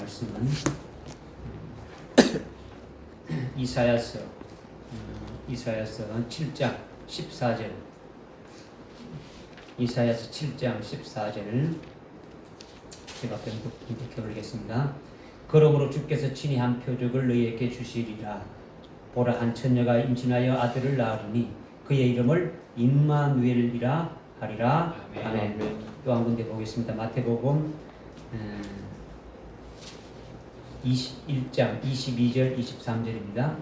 말씀은 이사야서 7장 14절, 이사야서 7장 14절을 제가 ben독해 올리겠습니다. 그러므로 주께서 친히 한 표적을 너희에게 주시리라. 보라, 한 처녀가 임신하여 아들을 낳으리니 그의 이름을 임마누엘이라 하리라. 아멘. 또 한 군데 보겠습니다. 마태복음 21장 22절 23절입니다.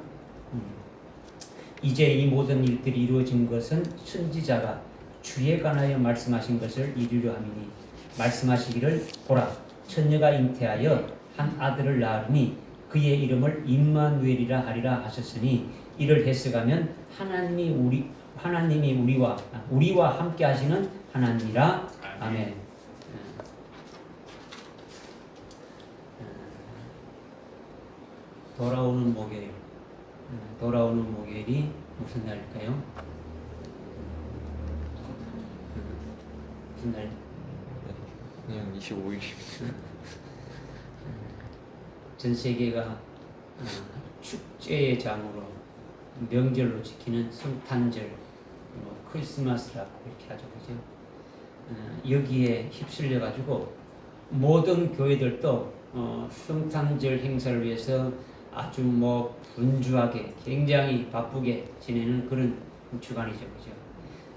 이제 이 모든 일들이 이루어진 것은 선지자가 주에 관하여 말씀하신 것을 이루려 함이니, 말씀하시기를 보라, 처녀가 잉태하여 한 아들을 낳으니 그의 이름을 임마누엘이라 하리라 하셨으니, 이를 해석하면 하나님이 우리와 함께 하시는 하나님이라. 아멘. 돌아오는 목요일. 돌아오는 목요일이 무슨 날일까요? 무슨 날? 그냥 25일. 전 세계가 축제의 장으로 명절로 지키는 성탄절, 크리스마스라고 이렇게 하죠, 그죠? 여기에 휩쓸려 가지고 모든 교회들도 성탄절 행사를 위해서 아주 분주하게 굉장히 바쁘게 지내는 그런 주간이죠, 그죠?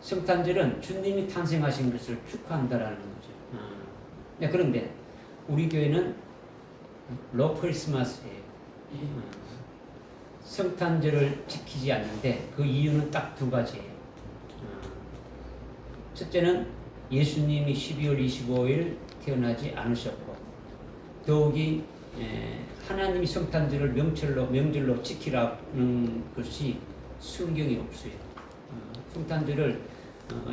성탄절은 주님이 탄생하신 것을 축하한다라는 거죠. 그런데 우리 교회는 로 크리스마스예요. 성탄절을 지키지 않는데 그 이유는 딱 두 가지예요. 첫째는 예수님이 12월 25일 태어나지 않으셨고, 더욱이 하나님이 성탄절을 명절로 지키라는 것이 성경이 없어요. 성탄절을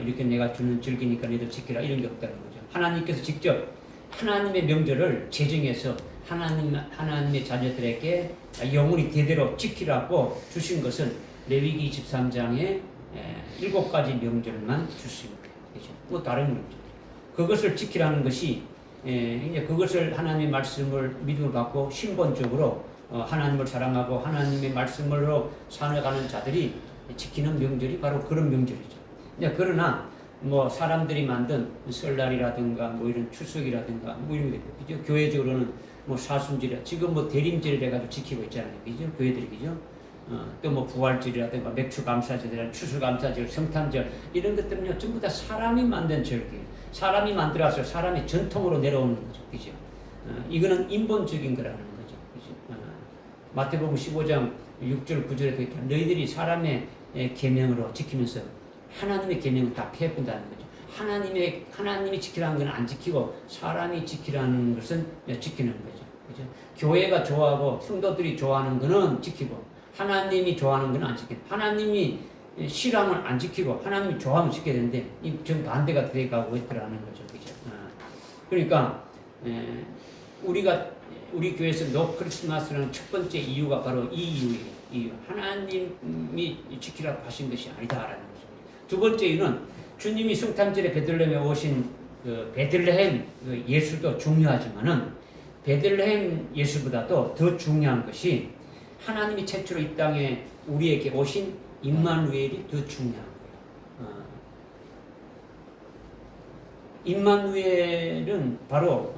이렇게 내가 즐기니까 너희도 지키라 이런 게 없다는 거죠. 하나님께서 직접 하나님의 명절을 제정해서 하나님의 자녀들에게 영원히 대대로 지키라고 주신 것은 레위기 23장에 7가지 명절만 주신 거예요. 다른 명절. 그것을 지키라는 것이 이제 그것을 하나님의 말씀을 믿음을 받고 신본적으로 하나님을 사랑하고 하나님의 말씀으로 살아가는 자들이 지키는 명절이 바로 그런 명절이죠. 그러나 사람들이 만든 설날이라든가 이런 추석이라든가 이런 게 있죠. 교회적으로는 사순절이라 지금 대림절을 해가지고 지키고 있잖아요, 그죠? 교회들이, 그죠? 또 부활절이라든가 맥주감사절이라든가 추수감사절, 성탄절 이런 것들은요 전부 다 사람이 만든 절기예요. 사람이 만들어서 사람의 전통으로 내려오는 거죠, 그죠? 이거는 인본적인 거라는 거죠, 그죠? 마태복음 15장 6절 9절에 그렇게 너희들이 사람의 계명으로 지키면서 하나님의 계명을 다 피해본다는 거죠. 하나님이 지키라는 건 안 지키고 사람이 지키라는 것은 지키는 거죠, 그죠? 교회가 좋아하고 성도들이 좋아하는 거는 지키고 하나님이 좋아하는 건 안 지키고, 하나님이 싫어하면 안 지키고 하나님이 좋아하면 지켜야 되는데 이 정 반대가 되어가고 있더라는 거죠, 그죠? 그러니까 우리 교회에서 노 크리스마스라는 첫 번째 이유가 바로 이 이유예요. 하나님이 지키라고 하신 것이 아니다라는 거죠. 두 번째 이유는 주님이 성탄절에 베들레헴에 오신 베들레헴 예수도 중요하지만은 베들레헴 예수보다도 더 중요한 것이 하나님이 최초로 이 땅에 우리에게 오신 임마누엘이 더 중요한 거예요. 임마누엘은 바로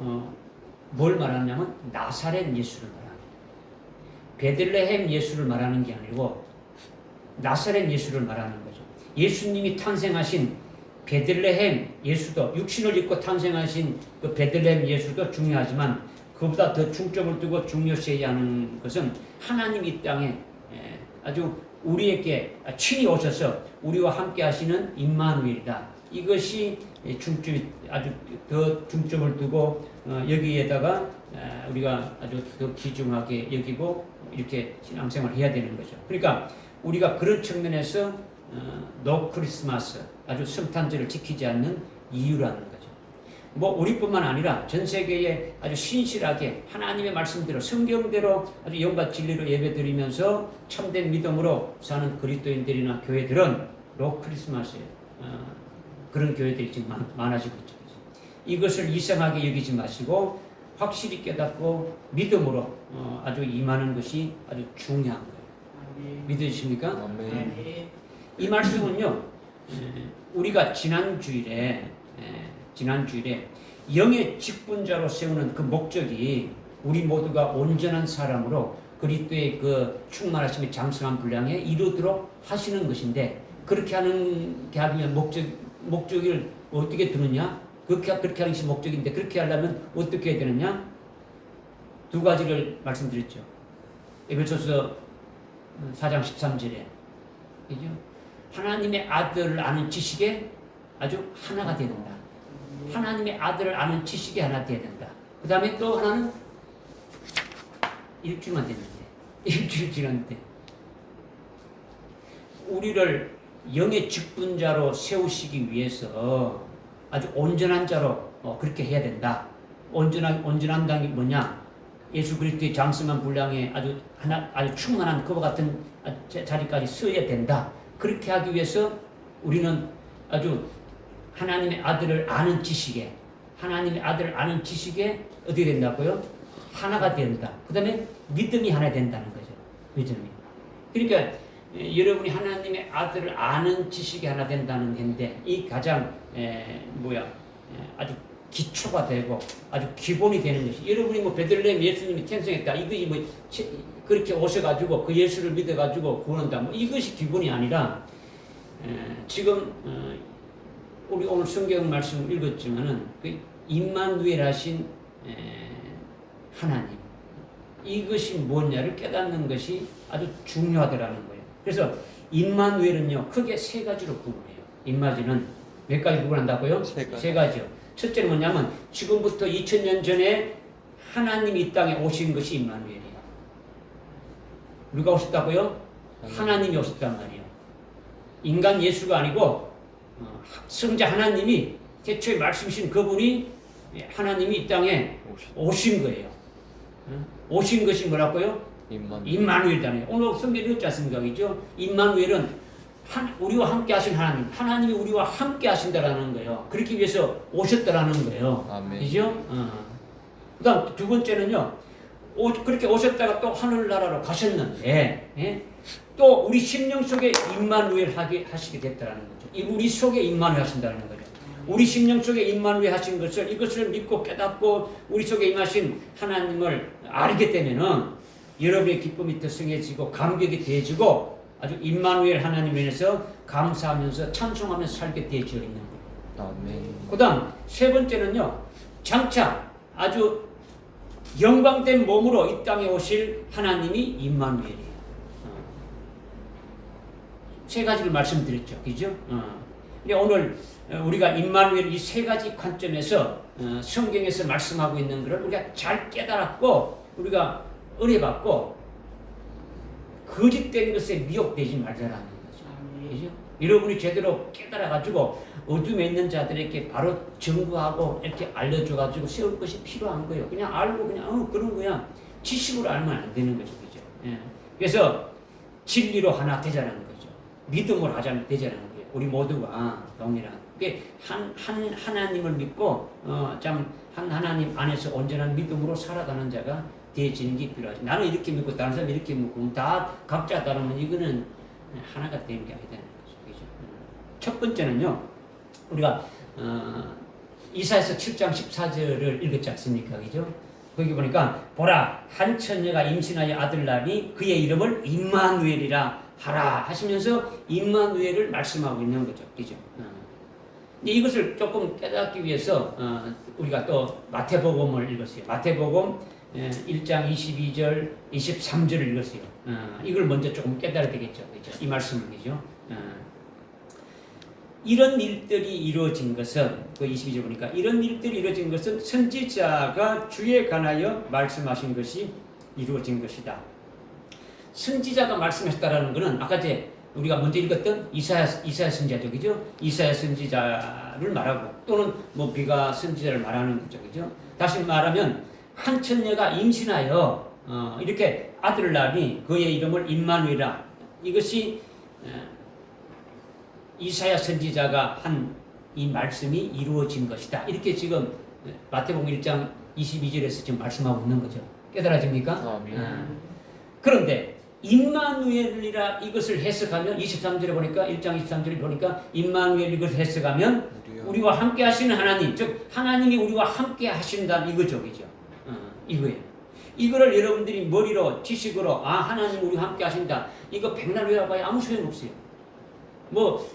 뭘 말하냐면 나사렛 예수를 말하는 거예요. 베들레헴 예수를 말하는 게 아니고 나사렛 예수를 말하는 거죠. 예수님이 탄생하신 베들레헴 예수도, 육신을 입고 탄생하신 그 베들레헴 예수도 중요하지만 그보다 더 중점을 두고 중요시해야 하는 것은 하나님이 이 땅에 아주 우리에게 친히 오셔서 우리와 함께 하시는 임마누엘이다. 이것이 아주 더 중점을 두고 여기에다가 우리가 아주 더 귀중하게 여기고 이렇게 신앙생활을 해야 되는 거죠. 그러니까 우리가 그런 측면에서 노 크리스마스, 아주 성탄절을 지키지 않는 이유라는 거죠. 우리뿐만 아니라 전 세계에 아주 신실하게 하나님의 말씀대로 성경대로 아주 영과 진리로 예배드리면서 참된 믿음으로 사는 그리스도인들이나 교회들은 노 크리스마스에 그런 교회들이 지금 많아지고 있죠. 이것을 이상하게 여기지 마시고 확실히 깨닫고 믿음으로 아주 임하는 것이 아주 중요한 거예요. 믿으십니까? 아멘. 이 말씀은요, 우리가 지난주일에 영의 직분자로 세우는 그 목적이 우리 모두가 온전한 사람으로 그리스도의 그 충만하심의 장성한 분량에 이르도록 하시는 것인데, 그렇게 하는 게 하면 목적을 어떻게 두느냐? 그렇게 하는 것이 목적인데, 그렇게 하려면 어떻게 해야 되느냐? 두 가지를 말씀드렸죠. 에베소서 4장 13절에 그죠? 하나님의 아들을 아는 지식에 아주 하나가 되야 된다. 하나님의 아들을 아는 지식에 하나 되야 된다. 그 다음에 또 하나는 일주일만 됐는데, 일주일 지났는데 우리를 영의 직분자로 세우시기 위해서 아주 온전한 자로 그렇게 해야 된다. 온전한다는 게 뭐냐? 예수 그리스도의 장성한 분량에 아주 충만한 그와 같은 자리까지 서야 된다. 그렇게 하기 위해서 우리는 아주 하나님의 아들을 아는 지식에 어떻게 된다고요? 하나가 된다. 그 다음에 믿음이 하나 된다는 거죠. 믿음이. 그러니까 여러분이 하나님의 아들을 아는 지식이 하나 된다는 건데, 이 가장 아주 기초가 되고 아주 기본이 되는 것이, 여러분이 뭐 베들레헴 예수님이 탄생했다, 이것이 뭐 그렇게 오셔가지고 그 예수를 믿어가지고 구원한다, 뭐 이것이 기본이 아니라, 지금 우리 오늘 성경 말씀 읽었지만은 그 임마누엘 하신 하나님, 이것이 뭐냐를 깨닫는 것이 아주 중요하더라는 거예요. 그래서 임마누엘은요, 크게 세 가지로 구분해요. 임마지는 몇 가지 구분한다고요? 세 가지요. 첫째는 뭐냐면 지금부터 2000년 전에 하나님이 이 땅에 오신 것이 임마누엘이에요. 누가 오셨다고요? 하나님이 오셨단 말이에요. 인간 예수가 아니고 성자 하나님이, 태초에 말씀이신 그분이, 하나님이 이 땅에 오신 거예요. 오신 것이 뭐라고요? 임마누엘이잖아요. 오늘 성경에 읽지 않습니까? 그죠? 임마누엘은 우리와 함께 하신 하나님이 우리와 함께 하신다라는 거예요. 그렇기 위해서 오셨다라는 거예요. 아멘. 그죠? 그 다음 두 번째는요, 그렇게 오셨다가 또 하늘나라로 가셨는데, 또 우리 심령 속에 임마누엘 하시게 됐다라는 거죠. 우리 속에 임마누엘 하신다는 거죠. 우리 심령 속에 임마누엘 하신 것을, 이것을 믿고 깨닫고 우리 속에 임하신 하나님을 알게 되면은 여러분의 기쁨이 더 성해지고 감격이 되어지고 아주 임마누엘 하나님에 대해서 감사하면서 찬송하면서 살게 되어져 있는 거예요. 아멘. 그 다음 세 번째는요, 장차 아주 영광된 몸으로 이 땅에 오실 하나님이 임마누엘이에요. 세 가지를 말씀드렸죠. 그죠? 근데 오늘 우리가 임마누엘 이 세 가지 관점에서 성경에서 말씀하고 있는 것을 우리가 잘 깨달았고, 우리가 은혜 받고 거짓된 것에 미혹되지 말자라는 거죠. 그죠? 여러분이 제대로 깨달아가지고 어둠에 있는 자들에게 바로 증거하고 이렇게 알려줘가지고 세울 것이 필요한 거예요. 그냥 알고 그냥 그런 거야. 지식으로 알면 안 되는 거죠. 그죠? 예. 그래서 진리로 하나 되자는 거죠. 믿음으로 하자면 되자는 거예요. 우리 모두가 동일한. 한 하나님을 믿고 한 하나님 안에서 온전한 믿음으로 살아가는 자가 되어지는 게 필요하지. 나는 이렇게 믿고 다른 사람이 이렇게 믿고 다 각자 다르면 이거는 하나가 되는 게 아니다는 거죠. 그죠? 첫 번째는요, 우리가 이사야서 7장 14절을 읽었지 않습니까? 그죠? 거기 보니까 보라, 한 처녀가 임신하여 아들 낳으니 그의 이름을 임마누엘이라 하라 하시면서 임마누엘을 말씀하고 있는 거죠. 그죠? 이것을 조금 깨닫기 위해서 우리가 또 마태복음을 읽었어요. 마태복음 1장 22절, 23절을 읽었어요. 이걸 먼저 조금 깨달아야 되겠죠. 그죠? 이 말씀을, 그죠? 이런 일들이 이루어진 것은, 그 22절 보니까, 이런 일들이 이루어진 것은 선지자가 주에 관하여 말씀하신 것이 이루어진 것이다. 선지자가 말씀하셨다라는 것은, 아까 이제 우리가 먼저 읽었던 이사야 선지자죠. 그죠? 이사야 선지자를 말하고, 또는 뭐 비가 선지자를 말하는 거죠. 그죠? 다시 말하면, 한 처녀가 임신하여 이렇게 아들을 낳으니 그의 이름을 임마누엘이라. 이것이 이사야 선지자가 한 이 말씀이 이루어진 것이다. 이렇게 지금 마태복음 1장 22절에서 지금 말씀하고 있는 거죠. 깨달아집니까? 아멘. 그런데 임마누엘이라 이것을 해석하면 23절에 보니까 1장 23절에 보니까 임마누엘 이것을 해석하면 우리와 함께 하시는 하나님, 즉 하나님이 우리와 함께 하신다 이거죠, 그죠? 이거예요. 이거를 여러분들이 머리로 지식으로 하나님 우리와 함께 하신다. 이거 백날 외워봐야 아무 소용 없어요. 뭐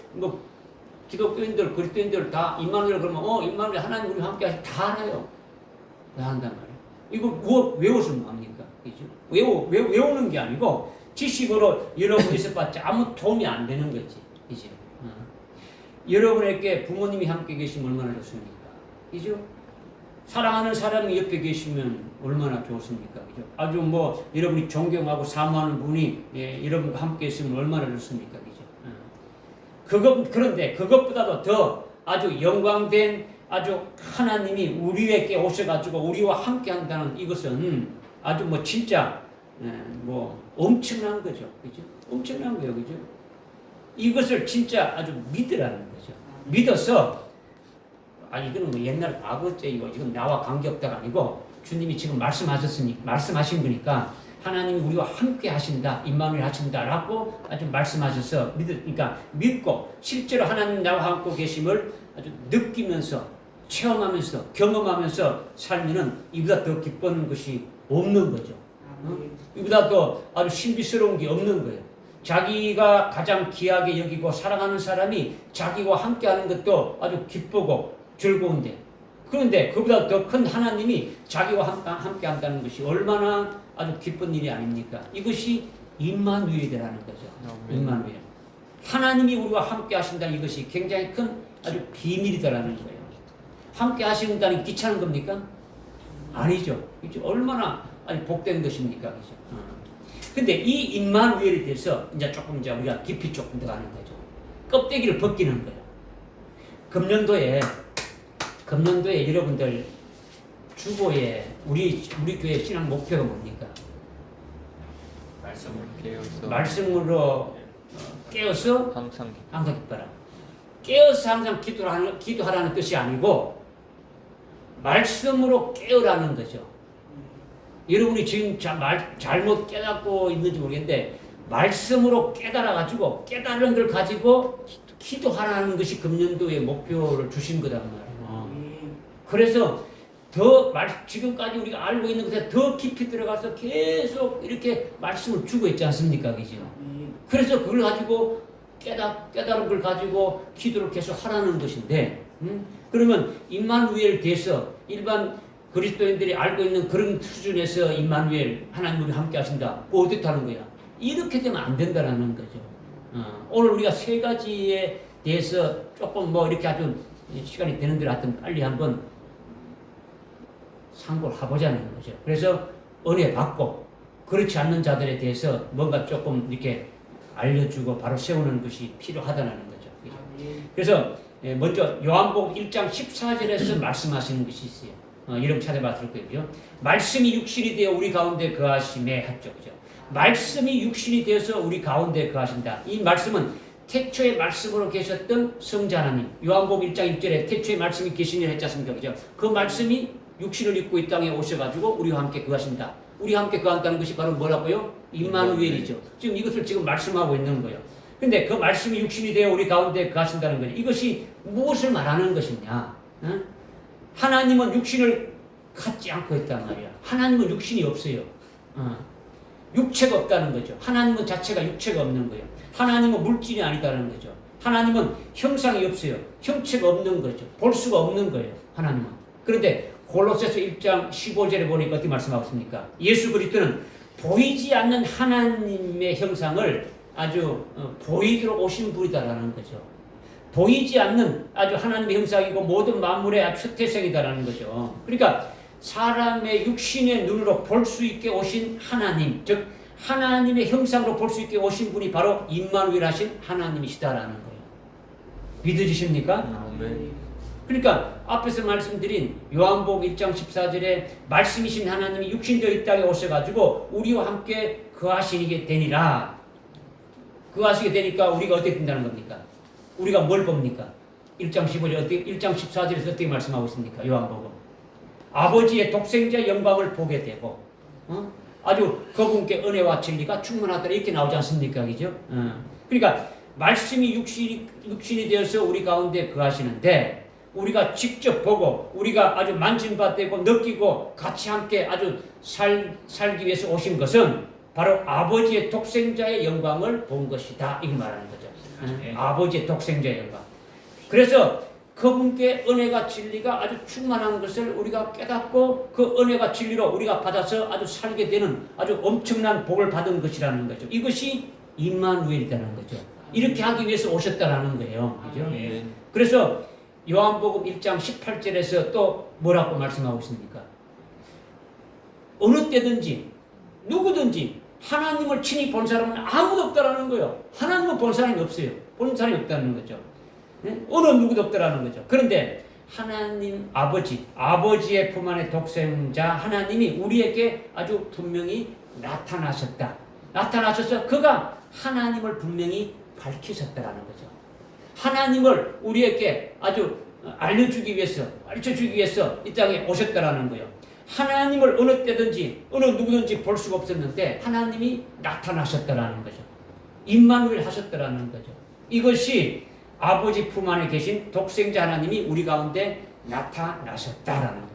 기독교인들, 그리스도인들 다 임마누엘 그러면 임마누엘 하나님 우리와 함께 하신다 다 알아요. 다 한단 말이에요. 이거 뭐 외워서 뭐합니까? 그죠? 외우는 게 아니고 지식으로 여러분이 있어봤자 아무 도움이 안 되는 거지. 이제 여러분에게 부모님이 함께 계시면 얼마나 좋습니까? 그죠? 사랑하는 사람이 옆에 계시면 얼마나 좋습니까? 그죠? 아주 뭐 여러분이 존경하고 사모하는 분이 여러분과 함께 있으면 얼마나 좋습니까? 그죠? 그런데 그것보다도 더 아주 영광된 아주 하나님이 우리에게 오셔가지고 우리와 함께 한다는 이것은 아주 뭐 진짜 뭐 엄청난 거죠. 그죠? 엄청난 거예요. 그죠? 이것을 진짜 아주 믿으라는 거죠. 믿어서 이거는 뭐 옛날 과거죄이고 지금 나와 관계없다가 아니고 주님이 지금 말씀하신 거니까 하나님이 우리와 함께 하신다, 임마누엘 하신다라고 아주 말씀하셔서 그러니까 믿고 실제로 하나님 나와 함께 계심을 아주 느끼면서 체험하면서 경험하면서 살면은 이보다 더 기쁜 것이 없는 거죠. 이보다 더 아주 신비스러운 게 없는 거예요. 자기가 가장 귀하게 여기고 사랑하는 사람이 자기와 함께하는 것도 아주 기쁘고 즐거운데 그런데 그보다 더 큰 하나님이 자기와 함께 한다는 것이 얼마나 아주 기쁜 일이 아닙니까? 이것이 임마누엘이라는 거죠. 임마누엘. 하나님이 우리와 함께 하신다는 이것이 굉장히 큰 아주 비밀이다라는 거예요. 함께 하신다는 귀찮은 겁니까? 아니죠. 얼마나 복된 것입니까? 그죠? 근데 이 임마누엘에 대해서 이제 조금 우리가 깊이 조금 들어가는 거죠. 껍데기를 벗기는 거예요. 금년도에 여러분들 주보에 우리 교회 신앙 목표가 뭡니까? 말씀으로 깨어서 항상 기뻐라. 깨어서 항상 기도하라는 뜻이 아니고 말씀으로 깨어라는 거죠. 여러분이 지금 잘못 깨닫고 있는지 모르겠는데 말씀으로 깨달아가지고 깨달은 걸 가지고 기도하라는 것이 금년도의 목표를 주신 거단 말이에요. 그래서 지금까지 우리가 알고 있는 것에 더 깊이 들어가서 계속 이렇게 말씀을 주고 있지 않습니까? 그죠? 그래서 그걸 가지고 깨달은 걸 가지고 기도를 계속 하라는 것인데 그러면 임마누엘 대해서 일반 그리스도인들이 알고 있는 그런 수준에서 임마누엘 하나님 우리 함께 하신다. 그거 어떻다는 거야? 이렇게 되면 안 된다라는 거죠. 오늘 우리가 세 가지에 대해서 조금 뭐 이렇게 아주 시간이 되는 대로 하여튼 빨리 한번 상고를 해보자는 거죠. 그래서 은혜 받고 그렇지 않는 자들에 대해서 뭔가 조금 이렇게 알려주고 바로 세우는 것이 필요하다는 거죠. 그래서 먼저 요한복음 1장 14절에서 말씀하시는 것이 있어요. 이름 찾아봐 들 거고요. 말씀이 육신이 되어 우리 가운데 거하심에 했죠. 그죠? 말씀이 육신이 되어서 우리 가운데 거하신다. 이 말씀은 태초의 말씀으로 계셨던 성자 하나님. 요한복음 1장 1절에 태초의 말씀이 계시니라 했지 않습니까? 그죠? 그 말씀이 육신을 입고 이 땅에 오셔가지고 우리와 함께 거하신다. 우리와 함께 거한다는 것이 바로 뭐라고요? 임마누엘이죠. 지금 이것을 지금 말씀하고 있는 거예요. 근데 그 말씀이 육신이 되어 우리 가운데 거하신다는 거죠. 이것이 무엇을 말하는 것이냐? 하나님은 육신을 갖지 않고 있단 말이야. 하나님은 육신이 없어요. 육체가 없다는 거죠. 하나님은 자체가 육체가 없는 거예요. 하나님은 물질이 아니다라는 거죠. 하나님은 형상이 없어요. 형체가 없는 거죠. 볼 수가 없는 거예요. 하나님은. 그런데 골로새서 1장 15절에 보니까 어떻게 말씀하고 있습니까? 예수 그리스도는 보이지 않는 하나님의 형상을 아주 보이도록 오신 분이다라는 거죠. 보이지 않는 아주 하나님의 형상이고 모든 만물의 아주 첫 태생이다라는 거죠. 그러니까 사람의 육신의 눈으로 볼 수 있게 오신 하나님, 즉 하나님의 형상으로 볼 수 있게 오신 분이 바로 임마누엘 하신 하나님이시다라는 거예요. 믿어지십니까? 네. 그러니까 앞에서 말씀드린 요한복음 1장 14절에 말씀이신 하나님이 육신되어 이 땅에 오셔가지고 우리와 함께 거하시게 되니라. 거하시게 되니까 우리가 어떻게 된다는 겁니까? 우리가 뭘 봅니까? 1장 15절 1장 14절에서 어떻게 말씀하고 있습니까? 요한복음 아버지의 독생자 영광을 보게 되고 아주 그분께 은혜와 진리가 충만하더라 이렇게 나오지 않습니까? 그죠? 그러니까 말씀이 육신이 되어서 우리 가운데 거하시는데 우리가 직접 보고 우리가 아주 만진받고 느끼고 같이 함께 아주 살기 위해서 오신 것은 바로 아버지의 독생자의 영광을 본 것이다 이걸 말하는 거죠. 아버지의 독생자의 영광. 그래서 그분께 은혜가 진리가 아주 충만한 것을 우리가 깨닫고 그 은혜가 진리로 우리가 받아서 아주 살게 되는 아주 엄청난 복을 받은 것이라는 거죠. 이것이 임마누엘이라는 거죠. 이렇게 하기 위해서 오셨다라는 거예요. 그죠? 그래서 요한복음 1장 18절에서 또 뭐라고 말씀하고 있습니까? 어느 때든지 누구든지 하나님을 친히 본 사람은 아무도 없다라는 거예요. 하나님을 본 사람이 없어요. 본 사람이 없다는 거죠. 어느 누구도 없다라는 거죠. 그런데 하나님 아버지의 품 안의 독생자 하나님이 우리에게 아주 분명히 나타나셨다. 나타나셔서 그가 하나님을 분명히 밝히셨다라는 거죠. 하나님을 우리에게 아주 알려주기 위해서, 가르쳐주기 위해서 이 땅에 오셨다라는 거예요. 하나님을 어느 때든지 어느 누구든지 볼 수가 없었는데 하나님이 나타나셨다라는 거죠. 임마누엘 하셨다라는 거죠. 이것이 아버지 품 안에 계신 독생자 하나님이 우리 가운데 나타나셨다라는 거예요.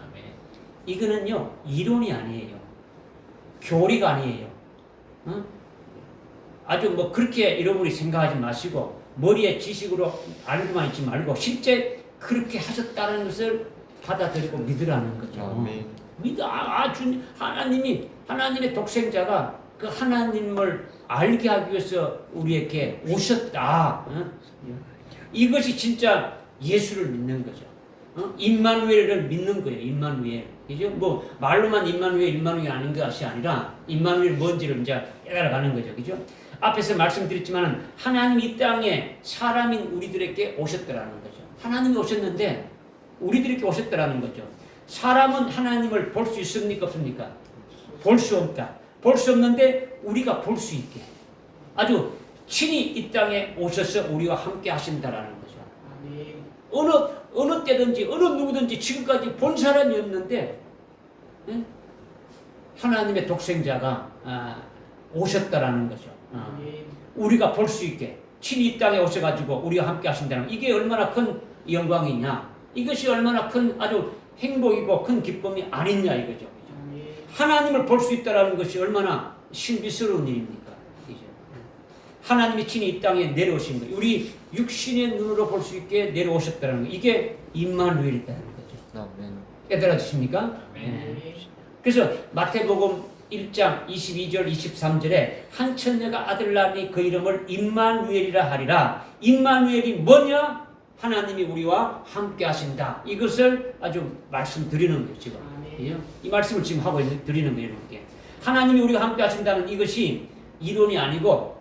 아멘. 이거는요 이론이 아니에요. 교리가 아니에요. 아주 뭐 그렇게 여러분이 생각하지 마시고 머리에 지식으로 알고만 있지 말고 실제 그렇게 하셨다는 것을 받아들이고 믿으라는 거죠. 아멘. 하나님의 독생자가 그 하나님을 알게 하기 위해서 우리에게 오셨다. 이것이 진짜 예수를 믿는 거죠. 임마누엘을 믿는 거예요. 임마누엘. 그죠? 뭐 말로만 임마누엘 아닌 것이 아니라 임마누엘 뭔지를 이제 깨달아가는 거죠. 그죠? 앞에서 말씀드렸지만 하나님이 이 땅에 사람인 우리들에게 오셨더라는 거죠. 하나님이 오셨는데 우리들에게 오셨더라는 거죠. 사람은 하나님을 볼 수 있습니까? 없습니까? 볼 수 없다. 볼 수 없는데 우리가 볼 수 있게 아주 친히 이 땅에 오셔서 우리와 함께 하신다라는 거죠. 어느 때든지 어느 누구든지 지금까지 본 사람이 없는데 하나님의 독생자가 오셨다라는 거죠. 우리가 볼 수 있게 친히 이 땅에 오셔가지고 우리와 함께 하신다는 거. 이게 얼마나 큰 영광이냐, 이것이 얼마나 큰 아주 행복이고 큰 기쁨이 아니냐 이거죠. 하나님을 볼 수 있다는 것이 얼마나 신비스러운 일입니까? 하나님이 친히 이 땅에 내려오신 거예요. 우리 육신의 눈으로 볼 수 있게 내려오셨다는 거. 이게 임마누엘이라는 거죠. 아멘. 깨달아지십니까? 네. 그래서 마태복음 1장 22절 23절에 한 처녀가 아들 낳으니 그 이름을 임마누엘이라 하리라. 임마누엘이 뭐냐? 하나님이 우리와 함께 하신다. 이것을 아주 말씀드리는 거예요. 지금. 이 말씀을 지금 하고 드리는 거예요. 이렇게. 하나님이 우리와 함께 하신다는 이것이 이론이 아니고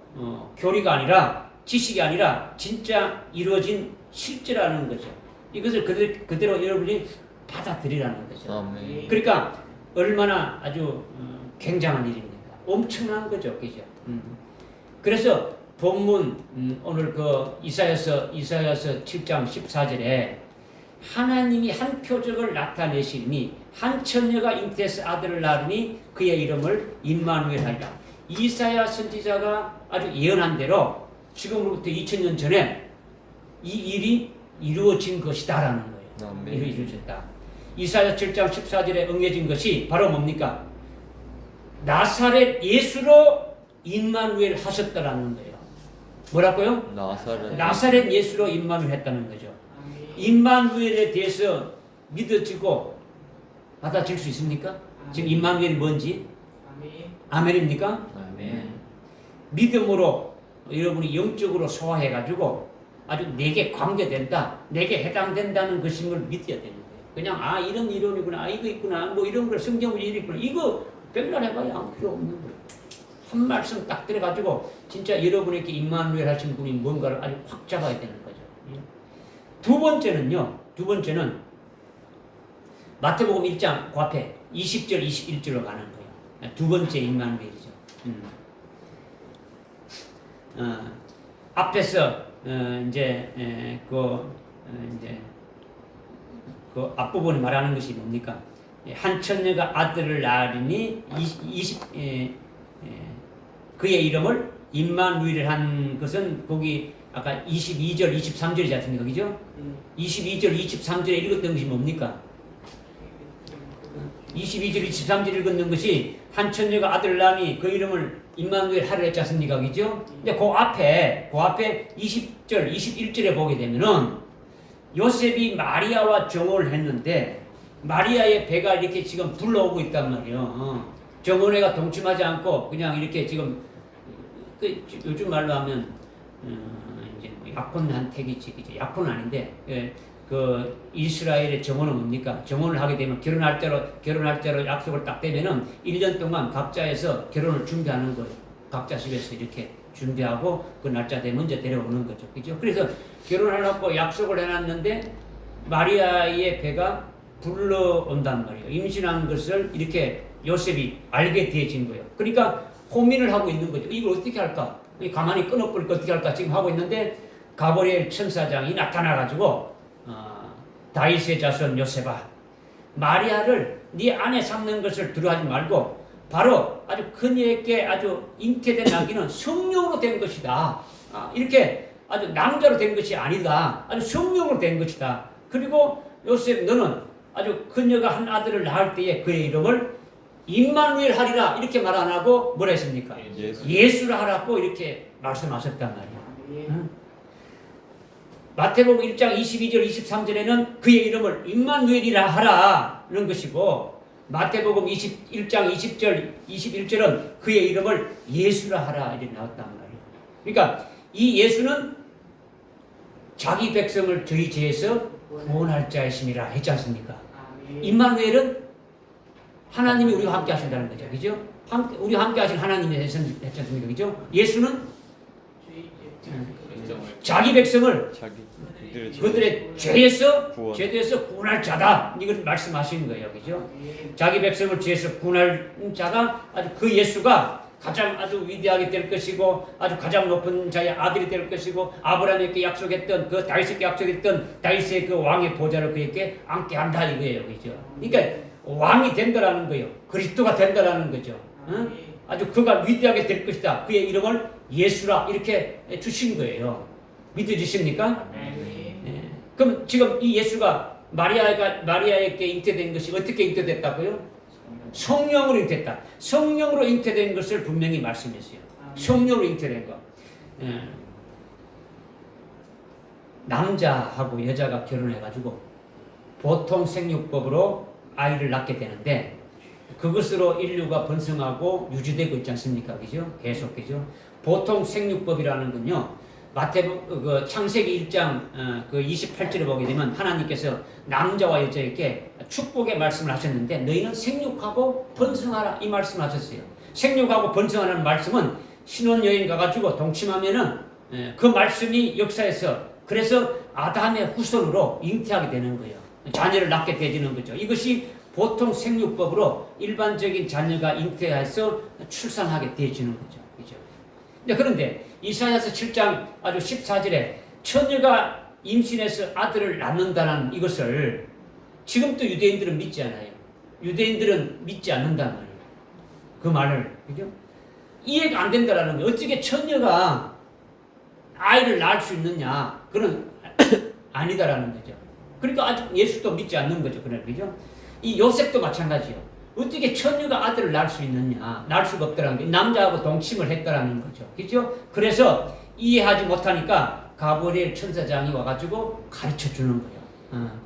교리가 아니라 지식이 아니라 진짜 이루어진 실제라는 거죠. 이것을 그대로 여러분이 받아들이라는 거죠. 아멘. 그러니까 얼마나 아주 굉장한 일입니까? 엄청난 거죠. 그죠? 그래서 본문 오늘 그 이사야서 7장 14절에 하나님이 한 표적을 나타내시니 한 처녀가 잉태해서 아들을 낳으니 그의 이름을 임마누엘 하리라. 이사야 선지자가 아주 예언한 대로 지금으로부터 2000년 전에 이 일이 이루어진 것이다라는 거예요. 아멘. 이루어졌다. 이사야 7장 14절에 응해진 것이 바로 뭡니까? 나사렛 예수로 임마누엘 하셨다라는 거예요. 뭐라고요? 나사렛 예수로 임마누엘 했다는 거죠. 임마누엘에 대해서 믿어지고 받아질 수 있습니까? 지금 임마누엘이 뭔지? 아멘입니까? 아멘. 믿음으로 여러분이 영적으로 소화해가지고 아주 내게 관계된다, 내게 해당된다는 것임을 믿어야 되는 거예요. 그냥 이런 이론이구나, 이거 있구나, 뭐 이런 걸 성경을 읽구나, 이거 백날 해봐야 아무 필요 없는 거예요. 한 말씀 딱 들어가지고 진짜 여러분에게 임마누엘 하신 분이 뭔가를 아주 확 잡아야 되는 거죠. 두 번째는 마태복음 1장 그 앞에 20절 21절로 가는 거예요. 두 번째 임마누엘이죠. 앞에서 이제 그 앞부분에 말하는 것이 뭡니까? 한 처녀가 아들을 낳으니 그의 이름을 임마누엘 한 것은 거기 아까 22절, 23절이지 않습니까? 그죠? 22절, 23절에 읽었던 것이 뭡니까? 22절, 23절 읽었는 것이 한 처녀가 아들을 낳으니 그 이름을 임마누엘 하려 했지 않습니까? 그죠? 근데 그 앞에 20절, 21절에 보게 되면은 요셉이 마리아와 정혼을 했는데 마리아의 배가 이렇게 지금 불러오고 있단 말이에요. 정혼회가 동침하지 않고 그냥 이렇게 지금 요즘 말로 하면 이제 약혼한 택이지, 그죠? 약혼은 아닌데 그 이스라엘의 정혼은 뭡니까? 정혼을 하게 되면 결혼할 때로 약속을 딱 되면은 1년 동안 각자에서 결혼을 준비하는 거예요. 각자 집에서 이렇게 준비하고 그 날짜 되면 먼저 데려오는 거죠. 그죠? 그래서 결혼하려고 약속을 해놨는데 마리아의 배가 불러온단 말이에요. 임신한 것을 이렇게 요셉이 알게 되어진 거예요. 그러니까 고민을 하고 있는 거죠. 이걸 어떻게 할까? 가만히 끊어버릴까 어떻게 할까 지금 하고 있는데 가브리엘 천사장이 나타나가지고 다윗의 자손 요셉아, 마리아를 네 아내 삼는 것을 두려워하지 말고 바로 아주 그녀에게 아주 잉태된 아기는 성령으로 된 것이다. 이렇게 아주 남자로 된 것이 아니다. 아주 성령으로 된 것이다. 그리고 요셉 너는 아주 그녀가 한 아들을 낳을 때에 그의 이름을 임마누엘 하리라 이렇게 말 안 하고 뭐라 했습니까? 예수라 하라고 이렇게 말씀하셨단 말이에요. 응? 마태복음 1장 22절 23절에는 그의 이름을 임마누엘이라 하라는 것이고 마태복음 21장 20절 21절은 그의 이름을 예수라 하라 이렇게 나왔단 말이에요. 그러니까 이 예수는 자기 백성을 저희 죄에서 구원할 자이심이라 했지 않습니까? 임마누엘은 하나님이 우리와 함께 하신다는 거죠. 그죠? 우리와 함께 하신 하나님이 했지 않습니까? 그죠? 예수는 자기 백성을 그들의 죄에서 구원할 자다. 이걸 말씀하시는 거예요. 그죠? 자기 백성을 죄에서 구원할 자가 아주 그 예수가 가장 아주 위대하게 될 것이고 아주 가장 높은 자의 아들이 될 것이고 아브라함에게 약속했던 그 다윗에게 약속했던 다윗의 그 왕의 보좌를 그에게 앉게 한다 이거예요. 그죠? 그러니까 왕이 된다라는 거예요. 그리스도가 된다라는 거죠. 응? 아주 그가 위대하게 될 것이다. 그의 이름을 예수라 이렇게 주신 거예요. 믿어지십니까? 네. 그럼 지금 이 예수가 마리아에게 잉태된 것이 어떻게 잉태됐다고요? 성령으로 잉태됐다. 성령으로 잉태된 것을 분명히 말씀했어요. 성령으로 잉태된 거. 남자하고 여자가 결혼해가지고 보통 생육법으로 아이를 낳게 되는데 그것으로 인류가 번성하고 유지되고 있지 않습니까? 그죠? 계속, 그죠? 보통 생육법이라는 건요, 마태복음 창세기 1장 28절에 보게 되면 하나님께서 남자와 여자에게 축복의 말씀을 하셨는데 너희는 생육하고 번성하라 이 말씀을 하셨어요. 생육하고 번성하라는 말씀은 신혼여행 가가지고 동침하면은 그 말씀이 역사에서 그래서 아담의 후손으로 잉태하게 되는 거예요. 자녀를 낳게 되지는 거죠. 이것이 보통 생육법으로 일반적인 자녀가 잉태해서 출산하게 되어지는 거죠. 그죠? 그런데 이사야서 7장 아주 14절에 처녀가 임신해서 아들을 낳는다는 이것을 지금도 유대인들은 믿지 않아요. 유대인들은 믿지 않는단 말이에요. 그 말을. 그죠? 이해가 안 된다라는 거예요. 어떻게 처녀가 아이를 낳을 수 있느냐. 그런 아니다라는 거죠. 그러니까 아직 예수도 믿지 않는 거죠. 그죠? 이 요셉도 마찬가지요. 어떻게 처녀가 아들을 낳을 수 있느냐? 낳을 수가 없다라는 게 남자하고 동침을 했다라는 거죠. 그죠? 그래서 이해하지 못하니까 가브리엘 천사장이 와가지고 가르쳐 주는 거예요.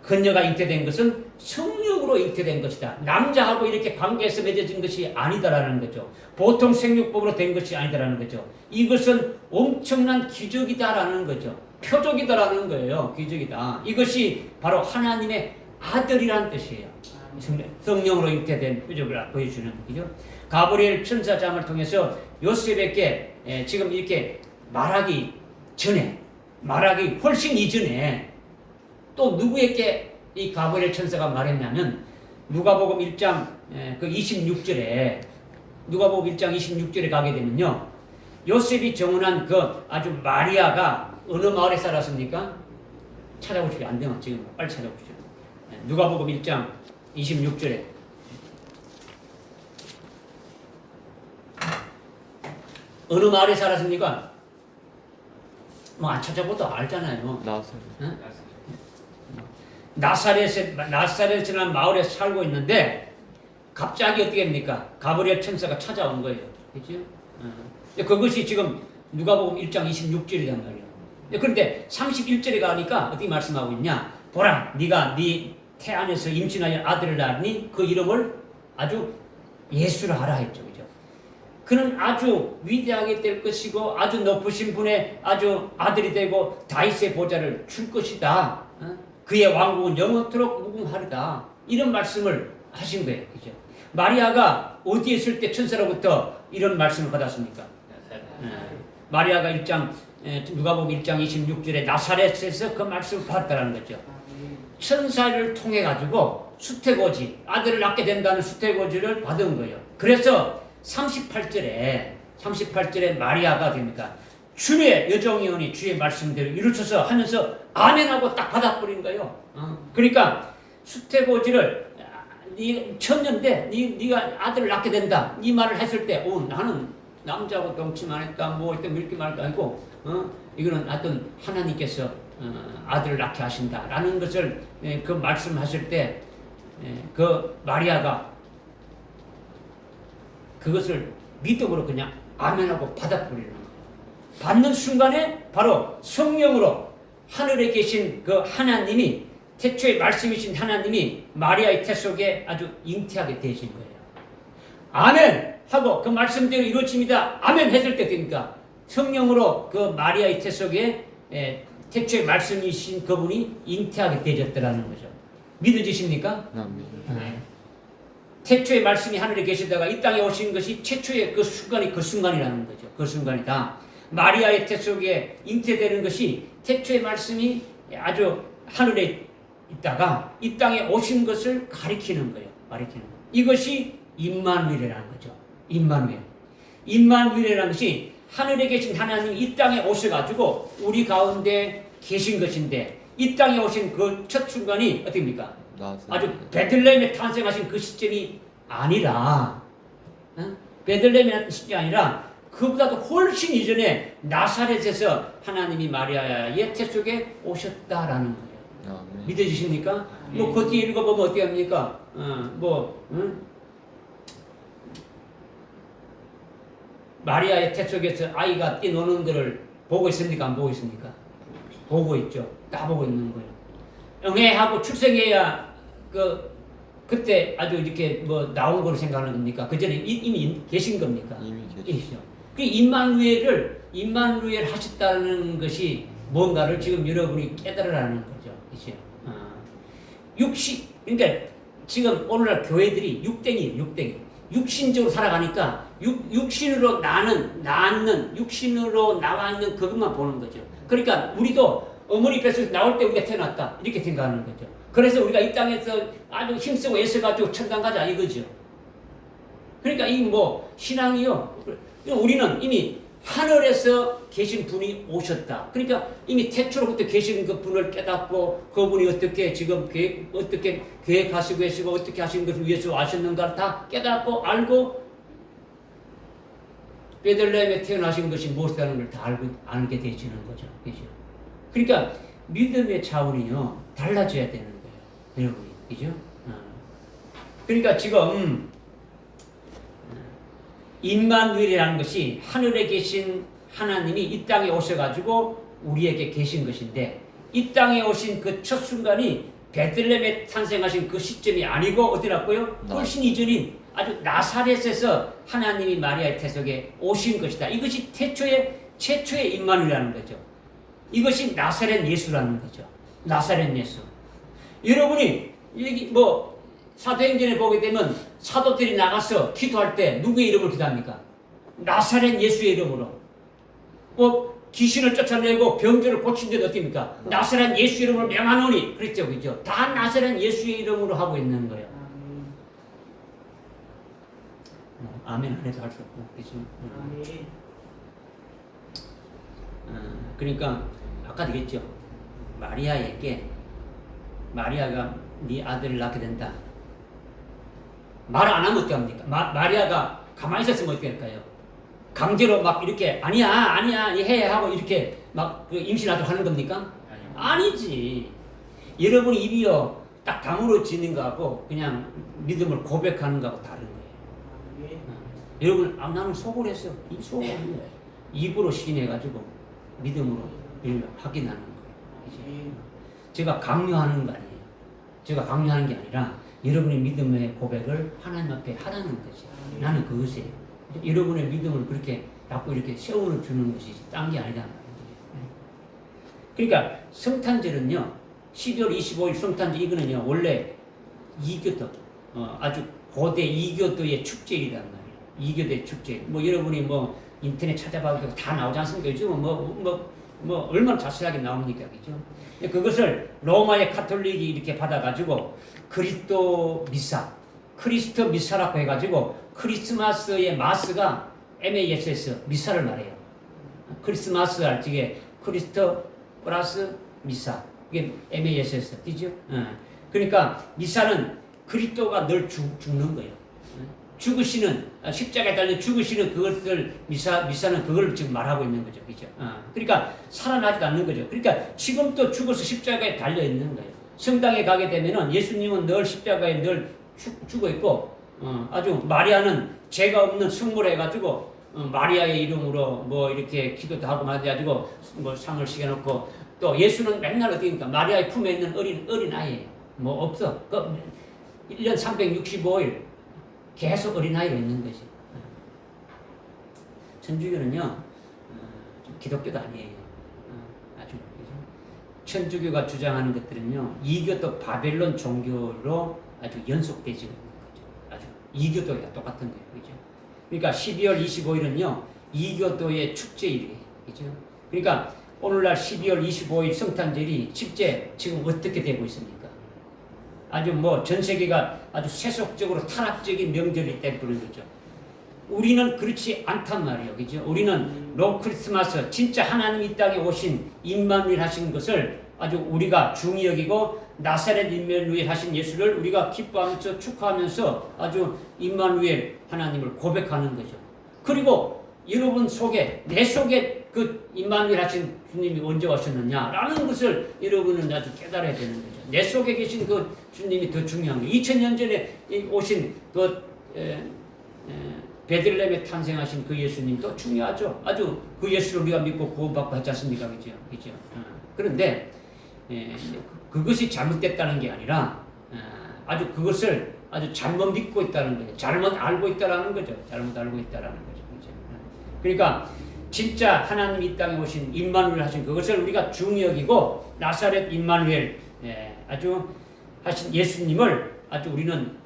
그녀가 잉태된 것은 성령으로 잉태된 것이다. 남자하고 이렇게 관계에서 맺어진 것이 아니다라는 거죠. 보통 생육법으로 된 것이 아니다라는 거죠. 이것은 엄청난 기적이다라는 거죠. 표적이다라는 거예요. 기적이다. 이것이 바로 하나님의 아들이라는 뜻이에요. 성령으로 잉태된 표적을 보여주는 거죠. 가브리엘 천사장을 통해서 요셉에게 지금 이렇게 말하기 훨씬 이전에 또 누구에게 이 가브리엘 천사가 말했냐면 누가복음 1장 26절에 누가복음 1장 26절에 가게 되면요. 요셉이 정혼한 그 아주 마리아가 어느 마을에 살았습니까? 찾아보십시오. 안 되면 지금 빨리 찾아보십시오. 누가복음 1장 26절에 어느 마을에 살았습니까? 뭐 안 찾아봐도 알잖아요. 나사렛. 응? 나사렛이라는 마을에 살고 있는데 갑자기 어떻게 됩니까? 가브리엘 천사가 찾아온 거예요. 그렇죠? 그것이 지금 누가복음 1장 26절이란 말이에요. 그런데 31절에 가니까 어떻게 말씀하고 있냐? 보라, 네가 네 태안에서 임신하여 아들을 낳으니 그 이름을 아주 예수라 하라 했죠. 그죠? 그는 아주 위대하게 될 것이고 아주 높으신 분의 아주 아들이 되고 다윗의 보좌를 줄 것이다. 그의 왕국은 영원토록 무궁하리다. 이런 말씀을 하신 거예요. 그죠? 마리아가 어디에 있을 때 천사로부터 이런 말씀을 받았습니까? 마리아가 누가복음 1장 26절에 나사렛에서 그 말씀을 받았다는 거죠. 천사를 통해 가지고 수태고지, 아들을 낳게 된다는 수태고지를 받은 거예요. 그래서 38절에 마리아가 됩니까? 주의 여종이오니 주의 말씀대로 이루셔서 하면서 아멘하고 딱 받아버린 거예요. 그러니까 수태고지를 천년대 네가 아들을 낳게 된다 이 말을 했을 때 나는 남자하고 동치만 했다 뭐 이렇게 말할 거 아니고 이거는 어떤 하나님께서 아들을 낳게 하신다라는 것을 그 말씀하실 때 그 마리아가 그것을 믿음으로 그냥 아멘하고 받아버리는 거예요. 받는 순간에 바로 성령으로 하늘에 계신 그 하나님이 태초에 말씀이신 하나님이 마리아의 태 속에 아주 잉태하게 되신 거예요. 아멘 하고 그 말씀대로 이루어집니다. 아멘 했을 때 됩니까? 성령으로 그 마리아의 태 속에 태초에 말씀이신 그분이 잉태하게 되셨더라는 거죠. 믿어지십니까? 태초에 말씀이 하늘에 계시다가 이 땅에 오신 것이 최초의 그 순간이 그 순간이라는 거죠. 그 순간이다. 마리아의 태 속에 잉태되는 것이 태초의 말씀이 아주 하늘에 있다가 이 땅에 오신 것을 가리키는 거예요. 이것이 임마누엘이라는 거죠. 임마누엘이라는 것이 하늘에 계신 하나님이 이 땅에 오셔가지고 우리 가운데 계신 것인데 이 땅에 오신 그 첫 순간이 어떻습니까? 아주 베들레헴에 탄생하신 그 시점이 아니라 베들레헴의 시점이 아니라 그보다도 훨씬 이전에 나사렛에서 하나님이 마리아의 태 속에 오셨다라는 거예요. 믿어지십니까? 뭐 그 뒤에 읽어보면 어떻게 합니까? 마리아의 태 속에서 아이가 뛰노는 것을 보고 있습니까? 안 보고 있습니까? 보고 있죠. 다 보고 있는 거예요. 응애하고 출생해야 그때 아주 이렇게 뭐 나온 거로 생각하는 겁니까? 그 전에 이미 계신 겁니까? 이미 계시죠. 그 임마누엘 하셨다는 것이 뭔가를 지금 여러분이 깨달으라는 거죠. 그죠? 육신, 그러니까 지금 오늘날 교회들이 육댕이에요. 육신적으로 살아가니까 육신으로 육신으로 나와 있는 그것만 보는 거죠. 그러니까 우리도 어머니 뱃속에서 나올 때 우리가 태어났다 이렇게 생각하는 거죠. 그래서 우리가 이 땅에서 아주 힘쓰고 애써가지고 천당 가자 이거죠. 그러니까 이 신앙이요. 우리는 이미 하늘에서 계신 분이 오셨다. 그러니까 이미 태초로부터 계신 그 분을 깨닫고 그분이 어떻게 지금 어떻게 계획하시고 계시고 어떻게 하신 것을 위해서 하셨는가를 다 깨닫고 알고 베들레헴에 태어나신 것이 무엇이라는 걸 다 알게 되시는 거죠. 그죠? 그러니까 믿음의 차원이요 달라져야 되는 거예요, 여러분이. 그죠? 그러니까 지금 임마누엘이라는 것이 하늘에 계신 하나님이 이 땅에 오셔가지고 우리에게 계신 것인데 이 땅에 오신 그 첫 순간이 베들레헴에 탄생하신 그 시점이 아니고 어디라고요? 훨씬 이전인 아주 나사렛에서 하나님이 마리아의 태 속에 오신 것이다. 이것이 최초의 임마누엘이라는 거죠. 이것이 나사렛 예수라는 거죠. 나사렛 예수. 여러분이 여기 사도행전에 보게 되면 사도들이 나가서 기도할 때 누구의 이름을 기도합니까? 나사렛 예수의 이름으로. 귀신을 쫓아내고 병들을 고친 데는 어떻습니까? 나사렛 예수 이름으로 명하노니 그랬죠, 그죠? 다 나사렛 예수의 이름으로 하고 있는 거예요. 아멘 안 해도 할 수 없고, 그죠? 그러니까 아까 얘기했죠. 마리아가 네 아들을 낳게 된다. 말 안 하면 어떡합니까? 마리아가 가만히 있었으면 어떻게 할까요? 강제로 막 이렇게 아니야 해 하고 이렇게 막 그 임신하도록 하는 겁니까? 아니지. 여러분이 입이요 딱 다물어지는 거하고 그냥 믿음을 고백하는 거하고 다른 거예요. 여러분 나는 속을 했어. 이 속을 아니에요. 입으로 시인해가지고 믿음으로 확인하는 거예요. 제가 강요하는 거 아니에요. 제가 강요하는 게 아니라 여러분의 믿음의 고백을 하나님 앞에 하라는 거지. 나는 그것이에요. 여러분의 믿음을 그렇게 자꾸 이렇게 세워주는 것이 딴 게 아니다. 그러니까 성탄절은요 12월 25일 성탄절 이거는요 원래 이교도 아주 고대 이교도의 축제이란 말이에요. 이교도의 축제. 뭐 여러분이 뭐 인터넷 찾아봐도 다 나오지 않습니까? 요즘은 뭐 얼마나 자세하게 나옵니까, 그죠? 그것을 로마의 카톨릭이 이렇게 받아가지고 그리스도 미사라고 해가지고 크리스마스의 마스가 MASS 미사를 말해요. 크리스마스 할 적에 크리스토 플러스 미사 이게 MASS 되죠? 그러니까 미사는 그리스도가 늘 죽는 거예요. 죽으시는 십자가에 달려 죽으시는 그것을 미사는 그걸 지금 말하고 있는 거죠, 그죠? 그러니까 살아나지도 않는 거죠. 그러니까 지금도 죽어서 십자가에 달려 있는 거예요. 성당에 가게 되면은 예수님은 늘 십자가에 늘 죽어 있고, 아주 마리아는 죄가 없는 성물을 해가지고 마리아의 이름으로 뭐 이렇게 기도도 하고 말해가지고 뭐 상을 시켜놓고 또 예수는 맨날 어디니까 마리아의 품에 있는 어린 아이예요. 뭐 없어. 그 1년 365일 계속 어린아이로 있는 거지. 천주교는요, 기독교도 아니에요. 아주, 천주교가 주장하는 것들은요, 이교도 바벨론 종교로 아주 연속되지 않는 거죠. 아주 이교도가 똑같은 거예요. 그죠? 그러니까 12월 25일은요, 이교도의 축제일이에요. 그죠? 그러니까 오늘날 12월 25일 성탄절이 실제 지금 어떻게 되고 있습니까? 아주 뭐 전 세계가 아주 세속적으로 타락적인 명절이 돼버린 거죠. 우리는 그렇지 않단 말이에요. 그죠? 우리는 로 크리스마스, 진짜 하나님 이 땅에 오신 임마누엘 하신 것을 아주 우리가 중히 여기고 나사렛 임마누엘 하신 예수를 우리가 기뻐하면서 축하하면서 아주 임마누엘 하나님을 고백하는 거죠. 그리고 여러분 속에, 내 속에 그 임마누엘 하신 주님이 언제 오셨느냐라는 것을 여러분은 아주 깨달아야 되는 거죠. 내 속에 계신 그 주님이 더 중요한 거예요. 2000년 전에 오신 그 베들레헴에 탄생하신 그 예수님도 중요하죠. 아주 그 예수를 우리가 믿고 구원받고 했지 않습니까? 그죠? 그죠? 그런데 그것이 잘못됐다는 게 아니라 아주 그것을 아주 잘못 믿고 있다는 거예요. 잘못 알고 있다라는 거죠. 잘못 알고 있다라는 거죠. 그죠? 그러니까 진짜 하나님 이 땅에 오신 임마누엘 하신 그것을 우리가 중히 여기고 나사렛 임마누엘 아주 하신 예수님을 아주 우리는